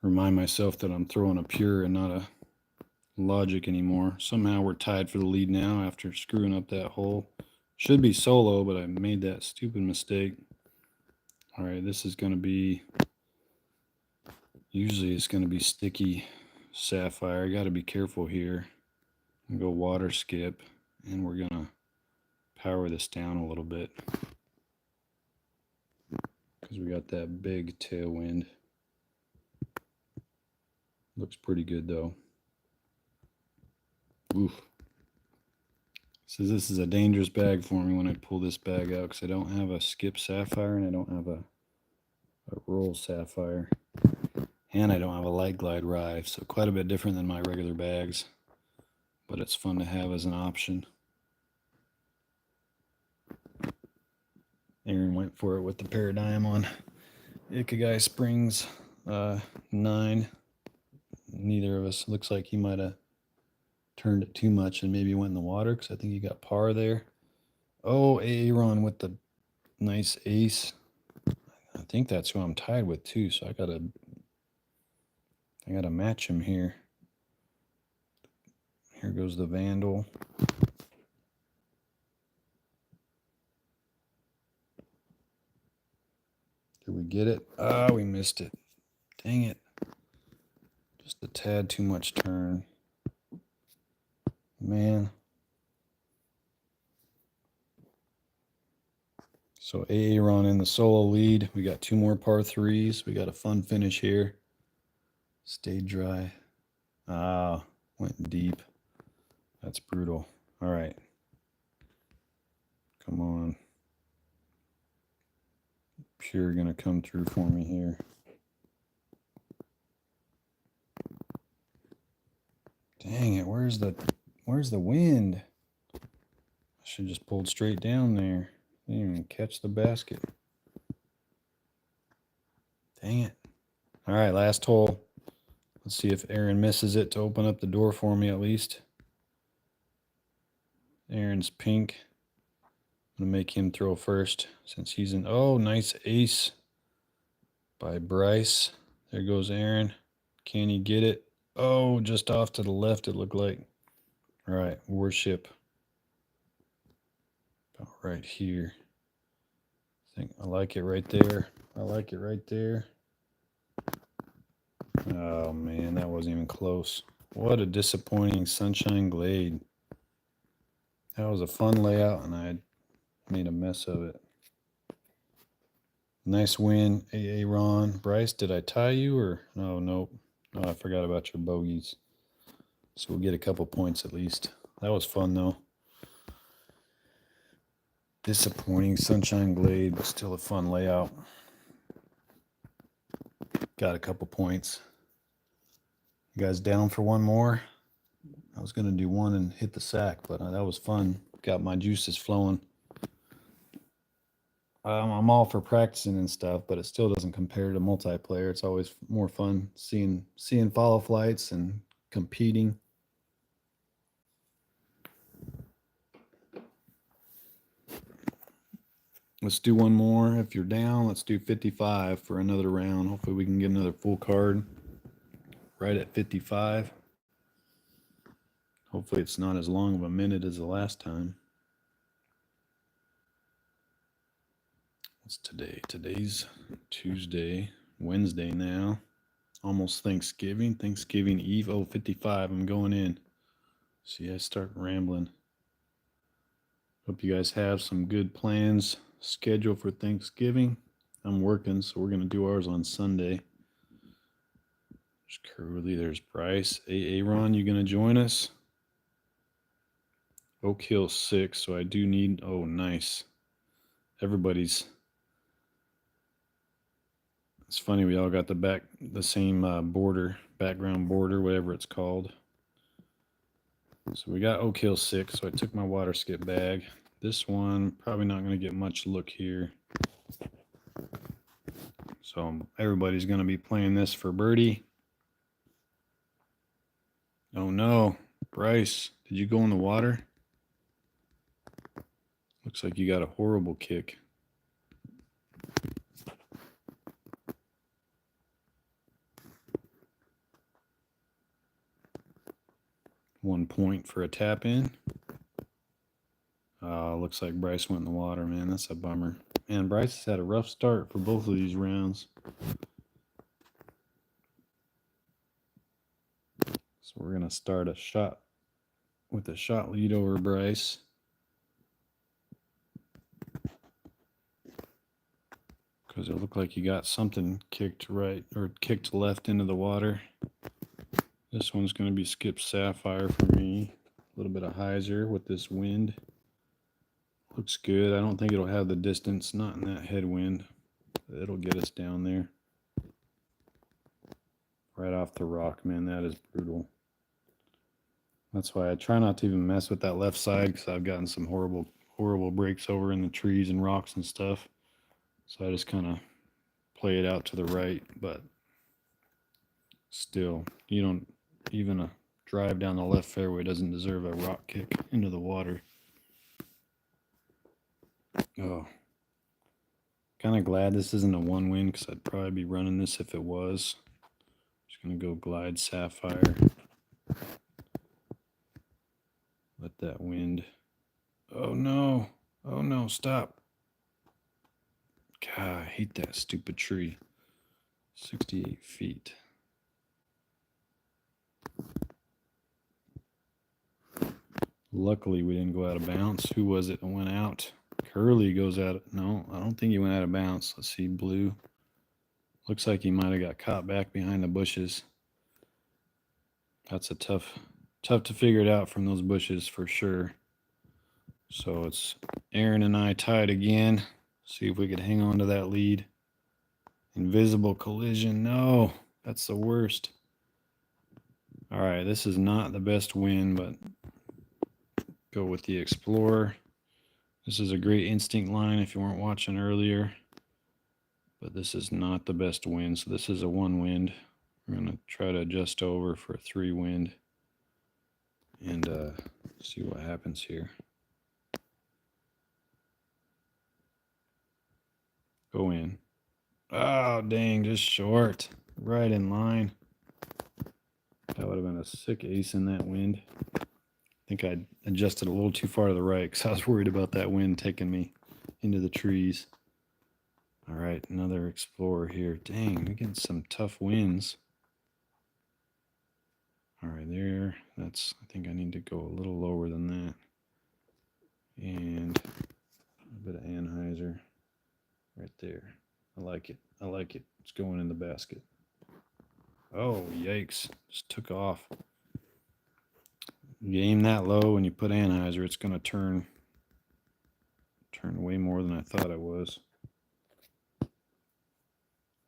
Remind myself that I'm throwing a pure and not a logic anymore. Somehow we're tied for the lead now after screwing up that hole. Should be solo, but I made that stupid mistake. All right, this is going to be, usually it's going to be sticky sapphire. I got to be careful here. I'm gonna go water skip, and we're going to power this down a little bit. because we got that big tailwind. Looks pretty good though. Oof. So this is a dangerous bag for me when I pull this bag out because I don't have a skip sapphire and I don't have a roll sapphire. And I don't have a light glide rye, so quite a bit different than my regular bags. But it's fun to have as an option. Aaron went for it with the Paradigm on Ikigai Springs 9. Neither of us, looks like he might have turned it too much and maybe went in the water because I think he got par there. Oh, Aaron with the nice ace. I think that's who I'm tied with too, so I gotta match him here. Here goes the Vandal. Did we get it? Ah, we missed it. Dang it. Just a tad too much turn. Man. So Aaron in the solo lead. We got 2 more par 3s. We got a fun finish here. Stayed dry. Ah, went deep. That's brutal. All right. Come on. Pure gonna come through for me here. Dang it, where's the wind? I should just pulled straight down there. Didn't even catch the basket. Dang it. All right, last hole. Let's see if Aaron misses it to open up the door for me at least. Aaron's pink. I'm gonna make him throw first since he's in. Oh, nice ace by Bryce. There goes Aaron. Can he get it? Oh, just off to the left it looked like. All right, Worship. About right here. I like it right there. I like it right there. Oh man, that wasn't even close. What a disappointing Sunshine Glade. That was a fun layout and I made a mess of it. Nice win, Aaron. Bryce, did I tie you or no? Nope. Oh, I forgot about your bogeys. So we'll get a couple points at least. That was fun though. Disappointing Sunshine Glade, but still a fun layout. Got a couple points. You guys down for one more? I was going to do one and hit the sack, but that was fun. Got my juices flowing. I'm all for practicing and stuff, but it still doesn't compare to multiplayer. It's always more fun seeing follow flights and competing. Let's do one more. If you're down, let's do 55 for another round. Hopefully we can get another full card right at 55. Hopefully it's not as long of a minute as the last time. What's today? Today's Tuesday, Wednesday now. Almost Thanksgiving. Thanksgiving Eve. Oh, 55. I'm going in. See, I start rambling. Hope you guys have some good plans scheduled for Thanksgiving. I'm working, so we're going to do ours on Sunday. There's Curly. There's Bryce. Aaron, you going to join us? Oak Hill 6, so I do need... Oh, nice. Everybody's... It's funny, we all got the same background border, whatever it's called. So we got Oak Hill 6, so I took my water skip bag. This one, probably not going to get much look here. So everybody's going to be playing this for birdie. Oh no, Bryce, did you go in the water? Looks like you got a horrible kick. One point for a tap in. Looks like Bryce went in the water, man. That's a bummer. And Bryce has had a rough start for both of these rounds. So we're going to start a shot with a shot lead over Bryce. because it looked like you got something kicked right or kicked left into the water. This one's going to be skip sapphire for me. A little bit of hyzer with this wind. Looks good. I don't think it'll have the distance, not in that headwind. It'll get us down there. Right off the rock, man, that is brutal. That's why I try not to even mess with that left side, because I've gotten some horrible breaks over in the trees and rocks and stuff. So I just kind of play it out to the right, but still, you don't, even a drive down the left fairway doesn't deserve a rock kick into the water. Oh, kind of glad this isn't a one wind, because I'd probably be running this if it was. Just gonna go glide sapphire. Let that wind. Oh no! Oh no! Stop! God, I hate that stupid tree. 68 feet. Luckily, we didn't go out of bounds. Who was it that went out? Curly goes out. No, I don't think he went out of bounds. Let's see, blue. Looks like he might have got caught back behind the bushes. That's a tough to figure it out from those bushes for sure. So it's Aaron and I tied again. See if we could hang on to that lead. Invisible collision. No, that's the worst. All right, this is not the best win, but go with the Explorer. This is a great instinct line if you weren't watching earlier, but this is not the best wind. So this is a one wind. We're going to try to adjust over for a three wind and see what happens here. Go in. Oh, dang, just short. Right in line. That would have been a sick ace in that wind. I think I adjusted a little too far to the right because I was worried about that wind taking me into the trees. All right, another Explorer here. Dang, we're getting some tough winds. All right, there. That's, I think I need to go a little lower than that. And a bit of anhyzer right there. I like it. I like it. It's going in the basket. Oh, yikes. Just took off. You aim that low and you put anhyzer, it's going to turn way more than I thought it was.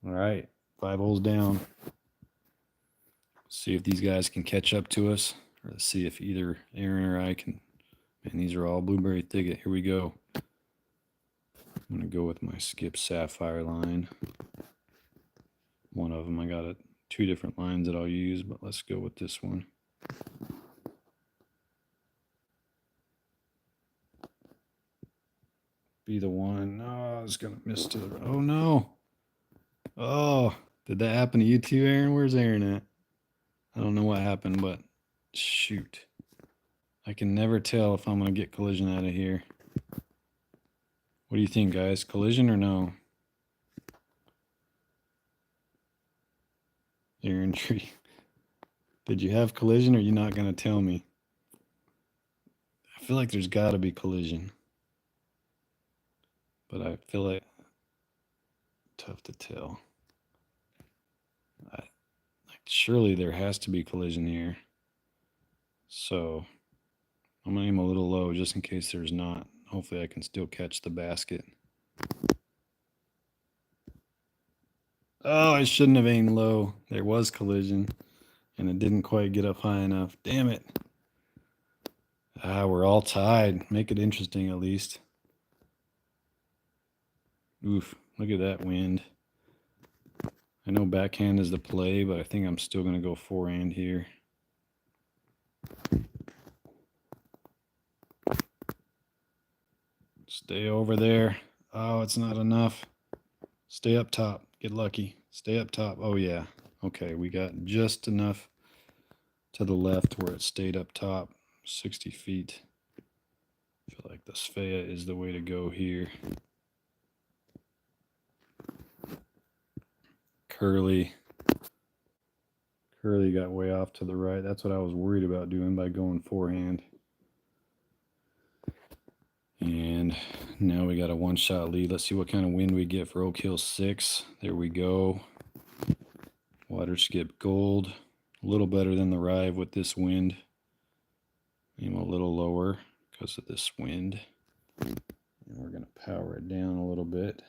All right, 5 holes down. See if these guys can catch up to us, or let's see if either Aaron or I can. Man, these are all blueberry thicket. Here we go. I'm going to go with my skip sapphire line. One of them. I got 2 different lines that I'll use, but let's go with this one. Be the one. No, I was going to miss to the. Oh, no. Oh, did that happen to you too, Aaron? Where's Aaron at? I don't know what happened, but shoot. I can never tell if I'm going to get collision out of here. What do you think, guys? Collision or no? Aaron Tree. Did you have collision or are you not going to tell me? I feel like there's got to be collision. But I feel like tough to tell. Surely there has to be collision here. So I'm going to aim a little low just in case there's not. Hopefully I can still catch the basket. Oh, I shouldn't have aimed low. There was collision, and it didn't quite get up high enough. Damn it. Ah, we're all tied. Make it interesting at least. Oof, look at that wind. I know backhand is the play, but I think I'm still going to go forehand here. Stay over there. Oh, it's not enough. Stay up top. Get lucky. Stay up top. Oh, yeah. Okay, we got just enough to the left where it stayed up top. 60 feet. I feel like the Svea is the way to go here. Curly got way off to the right. That's what I was worried about doing by going forehand. And now we got a one-shot lead. Let's see what kind of wind we get for Oak Hill 6. There we go. Water skip gold. A little better than the Rive with this wind. Aim a little lower because of this wind. And we're going to power it down a little bit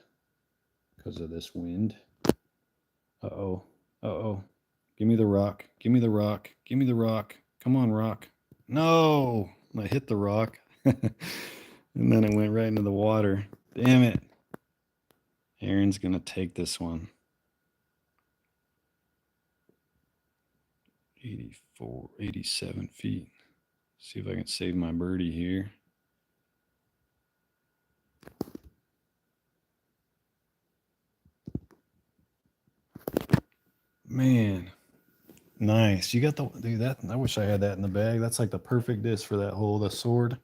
because of this wind. Uh-oh. Uh-oh. Give me the rock. Give me the rock. Give me the rock. Come on, rock. No! I hit the rock. And then it went right into the water. Damn it. Aaron's going to take this one. 84, 87 feet. See if I can save my birdie here. Man. Nice. You got the, dude, that, I wish I had that in the bag. That's like the perfect disc for that hole, the sword.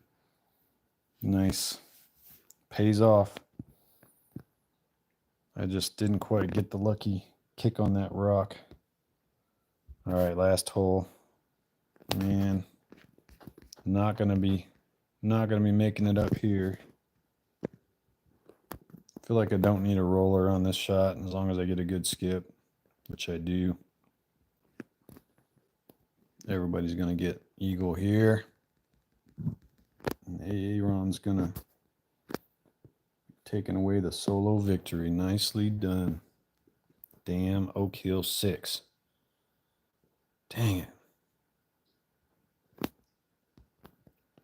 Nice. Pays off. I just didn't quite get the lucky kick on that rock. All right, last hole. Man, not gonna be making it up here. I feel like I don't need a roller on this shot as long as I get a good skip, which I do. Everybody's gonna get eagle here. And Aaron's gonna taking away the solo victory. Nicely done. Damn, Oak Hill 6. Dang it.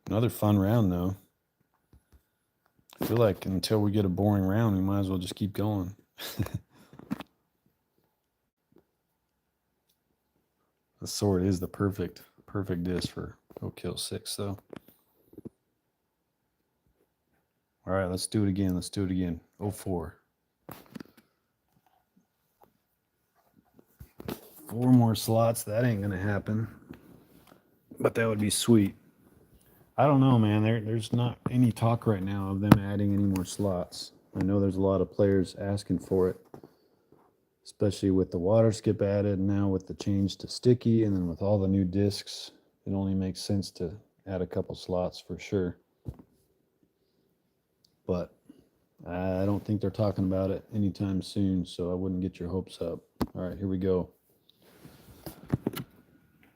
Another fun round, though. I feel like until we get a boring round, we might as well just keep going. The sword is the perfect disc for Oak Hill 6, though. All right, let's do it again. Let's do it again. 04. 4 more slots. That ain't gonna happen. But that would be sweet. I don't know, man. There's not any talk right now of them adding any more slots. I know there's a lot of players asking for it, especially with the water skip added, now with the change to sticky, and then with all the new discs, it only makes sense to add a couple slots for sure. But I don't think they're talking about it anytime soon, so I wouldn't get your hopes up. All right, here we go.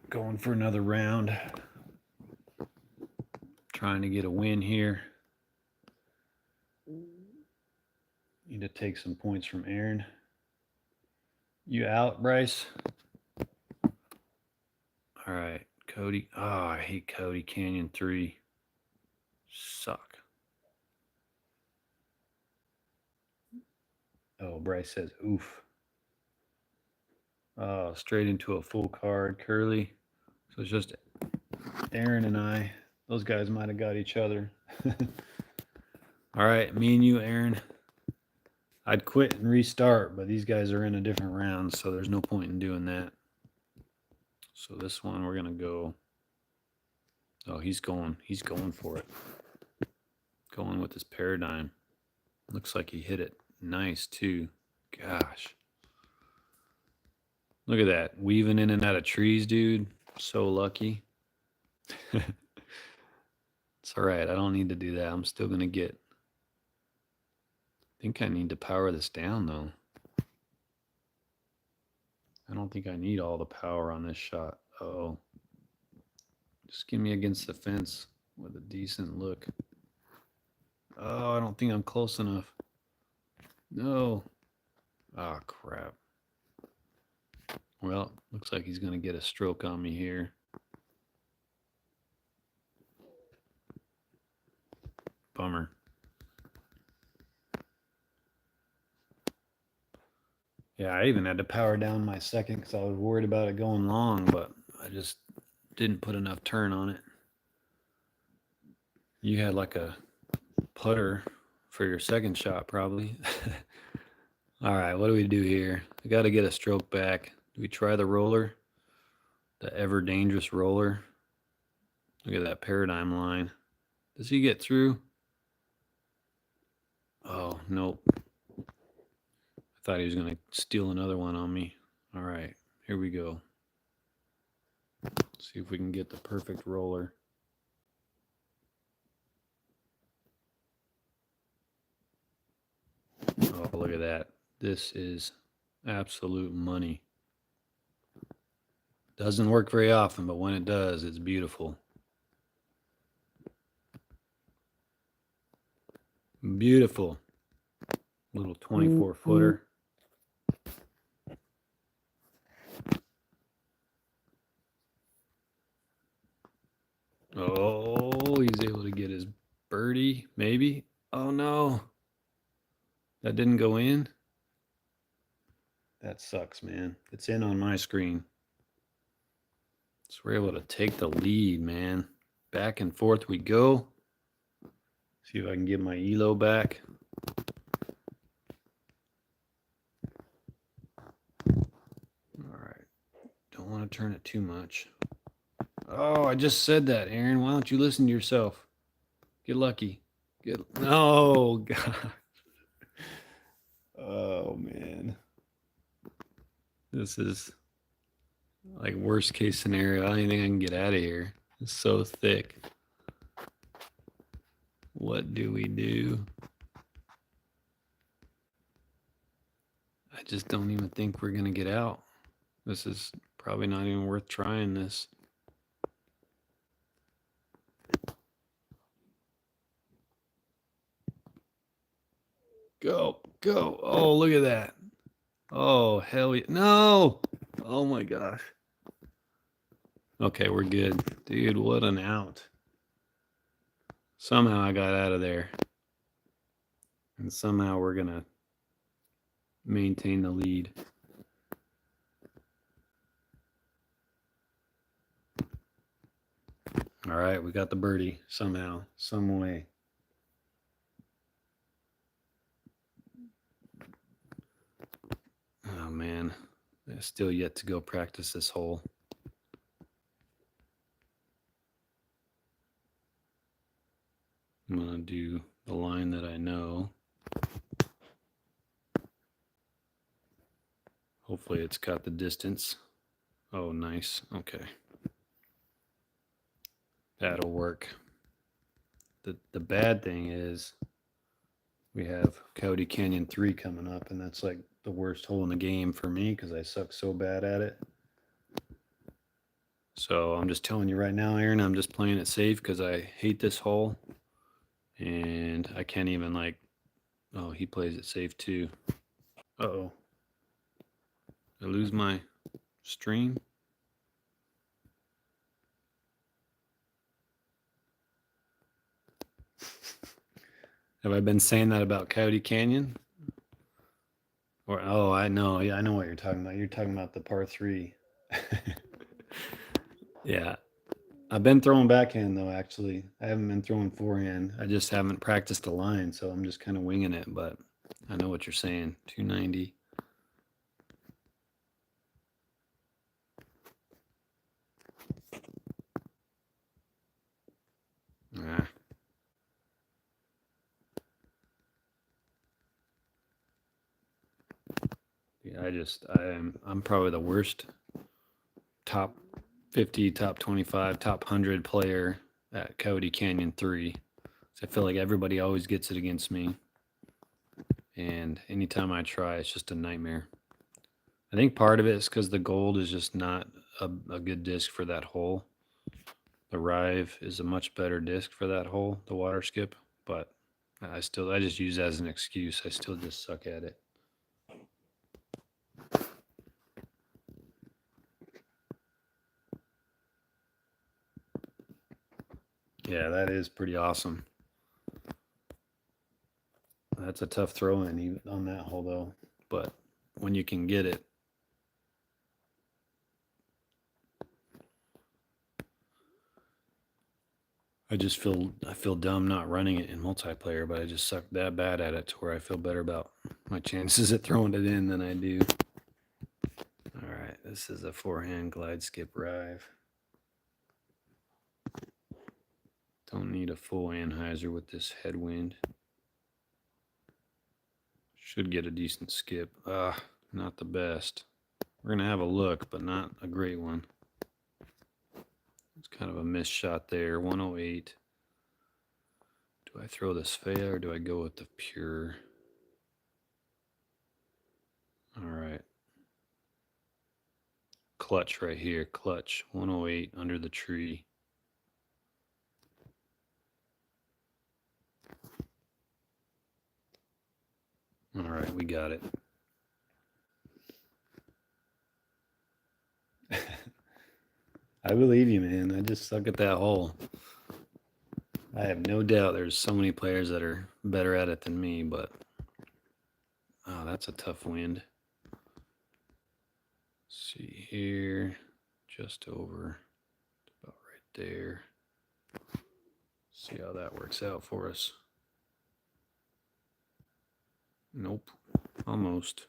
Going for another round. Trying to get a win here. Need to take some points from Aaron. You out, Bryce? All right, Cody. Oh, I hate Cody. Canyon 3. Suck. Oh, Bryce says, oof. Oh, straight into a full card. Curly. So it's just Aaron and I. Those guys might have got each other. All right, me and you, Aaron. I'd quit and restart, but these guys are in a different round, so there's no point in doing that. So this one we're gonna go. Oh, he's going for it. Going with his paradigm. Looks like he hit it nice too. Gosh. Look at that. Weaving in and out of trees, dude. So lucky. It's all right. I don't need to do that. I'm still gonna get. I think I need to power this down though. I don't think I need all the power on this shot. Uh-oh. Just get me against the fence with a decent look. Oh, I don't think I'm close enough. No. Oh, crap. Well, looks like he's going to get a stroke on me here. Bummer. Yeah, I even had to power down my second because I was worried about it going long, but I just didn't put enough turn on it. You had like a putter for your second shot, probably. All right, what do we do here? I got to get a stroke back. Do we try the roller? The ever dangerous roller. Look at that paradigm line. Does he get through? Oh, nope. I thought he was going to steal another one on me. All right, here we go. See if we can get the perfect roller. look at that. This is absolute money. Doesn't work very often, but when it does, it's beautiful. Beautiful. Little 24 footer. Oh, he's able to get his birdie, maybe. Oh no. That didn't go in. That sucks, man. It's in on my screen. So we're able to take the lead, man. Back and forth we go. See if I can get my ELO back. All right. Don't want to turn it too much. Oh, I just said that, Aaron. Why don't you listen to yourself? Get lucky. No, God. Oh, man. This is like worst case scenario. I don't even think I can get out of here. It's so thick. What do we do? I just don't even think we're going to get out. This is probably not even worth trying this. Go, go. Oh, look at that. Oh, hell yeah. No. Oh my gosh. Okay, we're good. Dude, what an out. Somehow I got out of there. And somehow we're going to maintain the lead. All right, we got the birdie somehow, some way. Oh man, I still yet to go practice this hole. I'm gonna do the line that I know. Hopefully it's got the distance. Oh, nice. Okay. That'll work. The bad thing is we have Coyote Canyon 3 coming up, and that's like the worst hole in the game for me because I suck so bad at it. So I'm just telling you right now, Aaron, I'm just playing it safe because I hate this hole. And I can't even like, oh, he plays it safe too. Uh-oh. I lose my stream. Have I been saying that about Coyote Canyon? Or, oh, I know. Yeah, I know what you're talking about. You're talking about the par 3. Yeah. I've been throwing backhand, though, actually. I haven't been throwing forehand. I just haven't practiced a line, so I'm just kind of winging it. But I know what you're saying. 290. Ah. Yeah, I'm probably the worst top 50, top 25, top 100 player at Coyote Canyon 3. So I feel like everybody always gets it against me. And anytime I try, it's just a nightmare. I think part of it is because the gold is just not a good disc for that hole. The Rive is a much better disc for that hole, the water skip. But I just use it as an excuse. I still just suck at it. Yeah, that is pretty awesome. That's a tough throw in even on that hole though. But when you can get it. I feel dumb not running it in multiplayer, but I just suck that bad at it to where I feel better about my chances at throwing it in than I do. All right, this is a forehand glide skip Rive. Don't need a full anhyzer with this headwind. Should get a decent skip. Not the best. We're gonna have a look, but not a great one. It's kind of a missed shot there. 108. Do I throw this fair or do I go with the pure? All right. Clutch right here. Clutch 108 under the tree. All right, we got it. I believe you, man. I just suck at that hole. I have no doubt there's so many players that are better at it than me, but oh, that's a tough wind. Let's see here, just over, about right there. See how that works out for us. Nope, almost.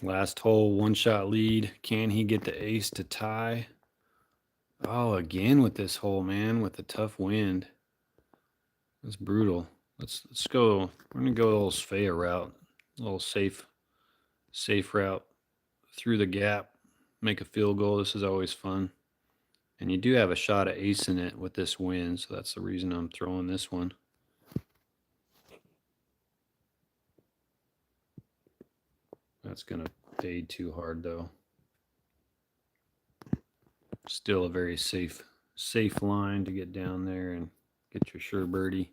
Last hole, one shot lead. Can he get the ace to tie? Oh, again with this hole, man, with the tough wind. That's brutal. Let's go. We're gonna go a little Svea route, a little safe route through the gap, make a field goal. This is always fun. And you do have a shot at acing it with this wind, so that's the reason I'm throwing this one. That's gonna fade too hard though. Still a very safe line to get down there and get your sure birdie.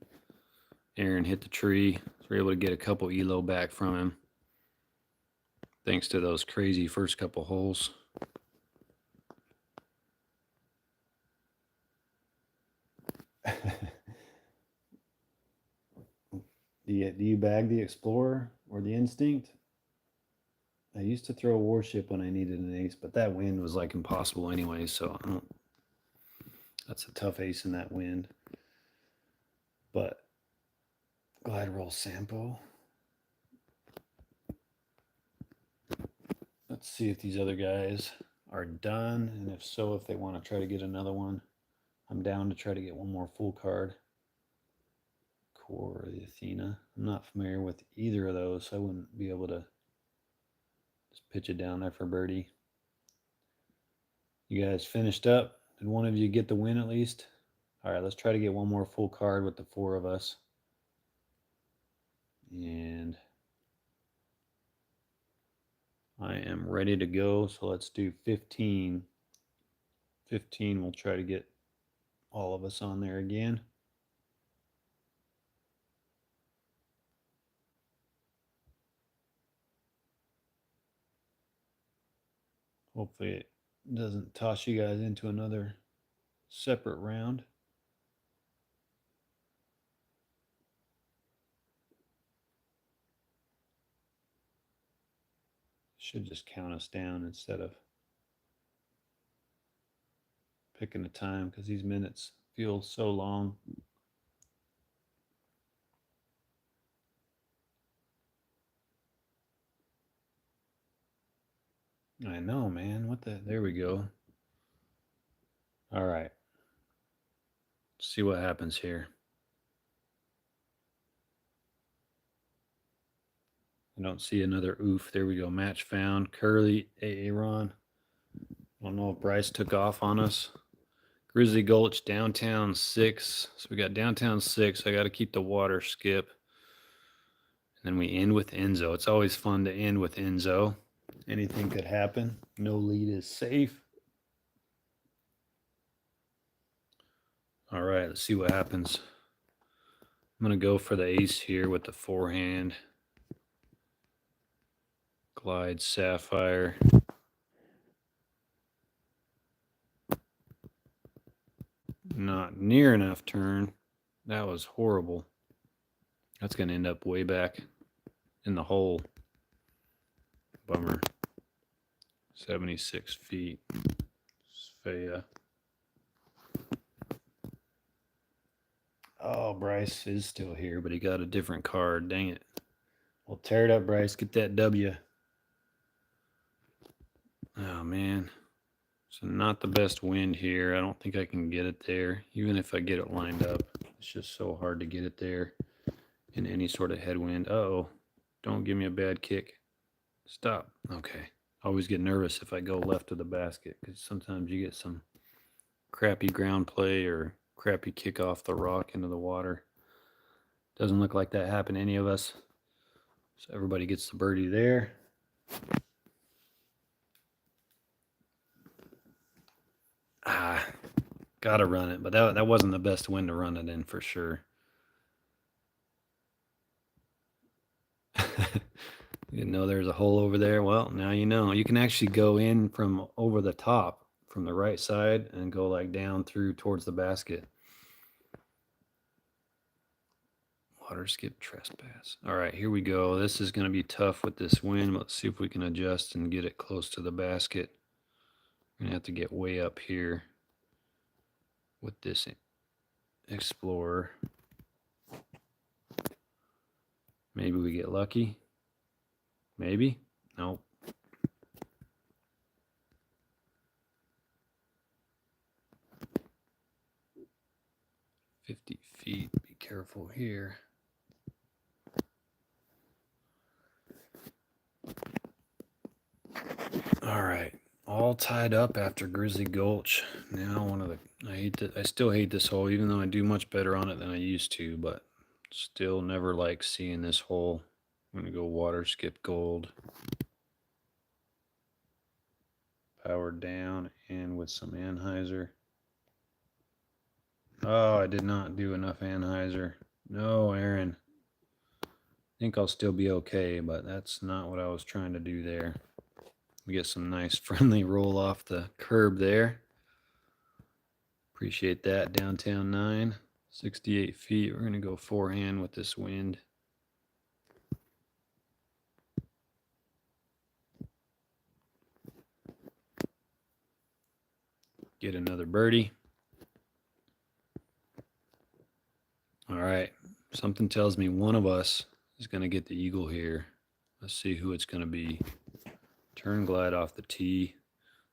Aaron hit the tree. So we're able to get a couple elo back from him. Thanks to those crazy first couple holes. Do you bag the Explorer or the Instinct? I used to throw a Warship when I needed an ace, but that wind was like impossible anyway, so that's a tough ace in that wind. But glide roll Sampo. Let's see if these other guys are done, and if so, if they want to try to get another one. I'm down to try to get one more full card. Core or the Athena. I'm not familiar with either of those, so I wouldn't be able to just pitch it down there for birdie. You guys finished up? Did one of you get the win at least? All right, let's try to get one more full card with the four of us. And I am ready to go, so let's do 15. 15, we'll try to get all of us on there again. Hopefully it doesn't toss you guys into another separate round. Should just count us down instead of picking a time, because these minutes feel so long. I know, man. What the? There we go. All right. Let's see what happens here. I don't see another oof. There we go. Match found. Curly, Aaron. I don't know if Bryce took off on us. Grizzly Gulch, downtown 6. So we got downtown 6. I got to keep the water skip. And then we end with Enzo. It's always fun to end with Enzo. Anything could happen. No lead is safe. All right, let's see what happens. I'm going to go for the ace here with the forehand. Glide Sapphire. Not near enough turn. That was horrible. That's going to end up way back in the hole. Bummer. 76 feet. Svea. Oh, Bryce is still here, but he got a different card. Dang it. Well, tear it up, Bryce. Get that W. Oh, man. So not the best wind here. I don't think I can get it there. Even if I get it lined up, it's just so hard to get it there in any sort of headwind. Uh-oh. Don't give me a bad kick. Stop. Okay. I always get nervous if I go left of the basket because sometimes you get some crappy ground play or crappy kick off the rock into the water. Doesn't look like that happened to any of us. So everybody gets the birdie there. Gotta run it, but that wasn't the best wind to run it in for sure. You didn't know there's a hole over there? Well, now you know. You can actually go in from over the top, from the right side, and go like down through towards the basket. Water skip trespass. All right, here we go. This is going to be tough with this wind. Let's see if we can adjust and get it close to the basket. I'm going to have to get way up here with this Explorer. Maybe we get lucky. Maybe. Nope. $50 feet. Be careful here. All right, all tied up after Grizzly Gulch. Now I still hate this hole, even though I do much better on it than I used to, but still never like seeing this hole. I'm gonna go water skip gold. Powered down and with some anhyzer. Oh, I did not do enough anhyzer. No, Aaron. I think I'll still be okay, but that's not what I was trying to do there. We get some nice friendly roll off the curb there. Appreciate that. Downtown 9, 68 feet. We're going to go forehand with this wind. Get another birdie. All right. Something tells me one of us is going to get the eagle here. Let's see who it's going to be. Turn glide off the tee.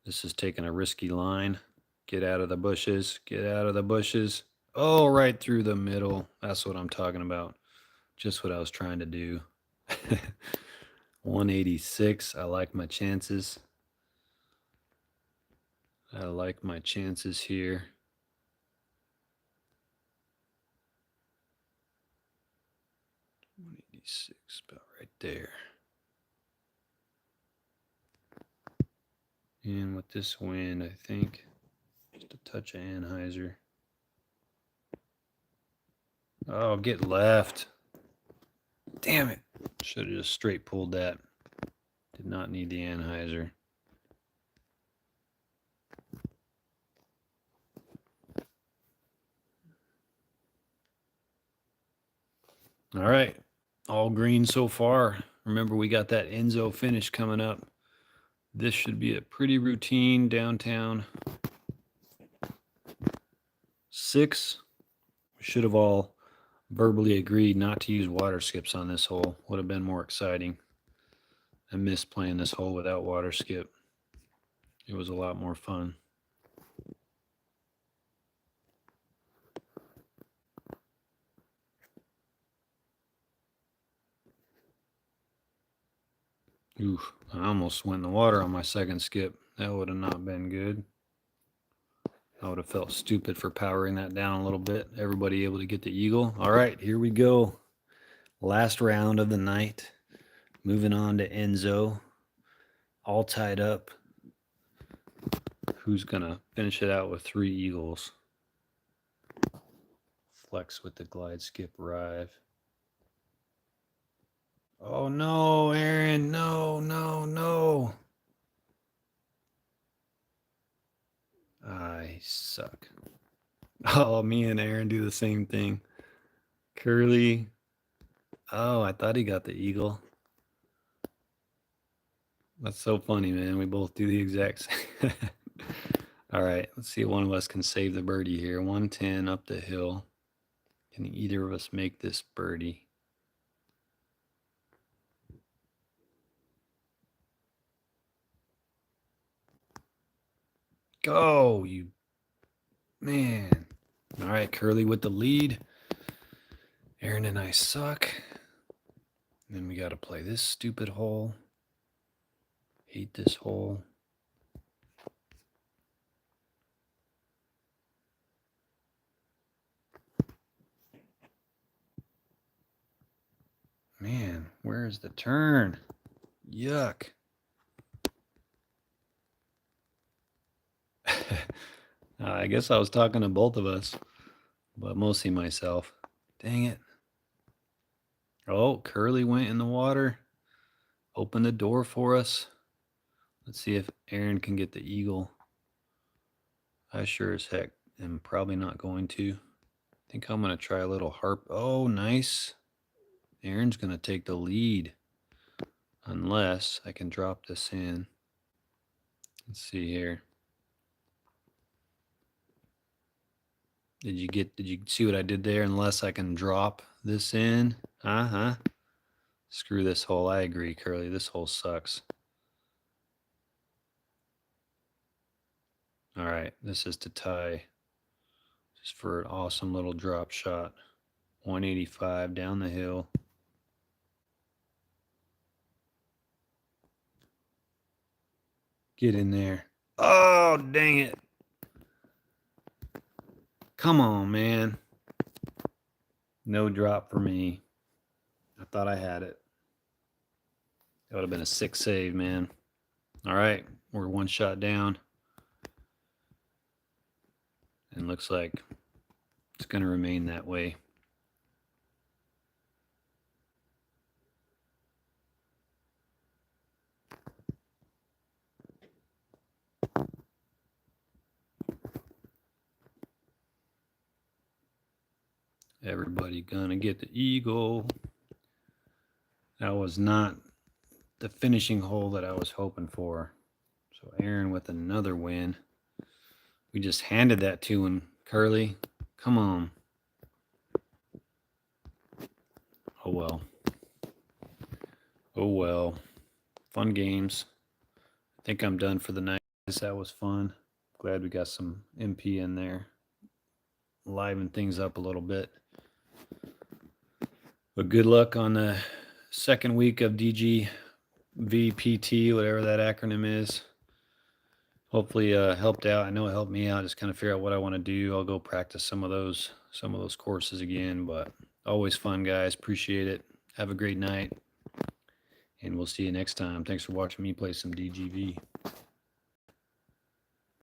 This is taking a risky line. Get out of the bushes. Get out of the bushes. Oh, right through the middle. That's what I'm talking about. Just what I was trying to do. 186. I like my chances. I like my chances here. 186, about right there. And with this wind, I think just a touch of anhyzer. Oh, get left. Damn it. Should have just straight pulled that. Did not need the anhyzer. All right. All green so far. Remember, we got that Enzo finish coming up. This should be a pretty routine downtown 6. We should have all verbally agreed not to use water skips on this hole. Would have been more exciting. I missed playing this hole without water skip. It was a lot more fun. Oof, I almost went in the water on my second skip. That would have not been good. I would have felt stupid for powering that down a little bit. Everybody able to get the eagle. All right, here we go. Last round of the night. Moving on to Enzo. All tied up. Who's going to finish it out with 3 eagles? Flex with the glide skip rive. Oh no, Aaron. No, no, no. I suck. Oh, me and Aaron do the same thing. Curly. Oh, I thought he got the eagle. That's so funny, man. We both do the exact same. All right, let's see if one of us can save the birdie here. 110 up the hill. Can either of us make this birdie? Go, you man. All right, Curly with the lead. Aaron and I suck. And then we got to play this stupid hole. Hate this hole. Man, where's the turn? Yuck. I guess I was talking to both of us, but mostly myself. Dang it. Oh, Curly went in the water. Open the door for us. Let's see if Aaron can get the eagle. I sure as heck am probably not going to. I think I'm going to try a little harp. Oh, nice. Aaron's going to take the lead. Unless I can drop this in. Let's see here. Did you see what I did there? Unless I can drop this in. Uh-huh. Screw this hole. I agree, Curly. This hole sucks. All right, this is to tie. Just for an awesome little drop shot. 185 down the hill. Get in there. Oh, dang it. Come on, man. No drop for me. I thought I had it. That would have been a sick save, man. All right, we're one shot down. And looks like it's going to remain that way. Everybody gonna get the eagle. That was not the finishing hole that I was hoping for. So Aaron with another win. We just handed that to him, Curly. Come on. Oh well. Oh well. Fun games. I think I'm done for the night. That was fun. Glad we got some MP in there. Liven things up a little bit. But good luck on the second week of DGVPT, whatever that acronym is. Hopefully helped out. I know it helped me out. Just kind of figure out what I want to do. I'll go practice some of those courses again. But always fun, guys. Appreciate it. Have a great night. And we'll see you next time. Thanks for watching me play some DGV.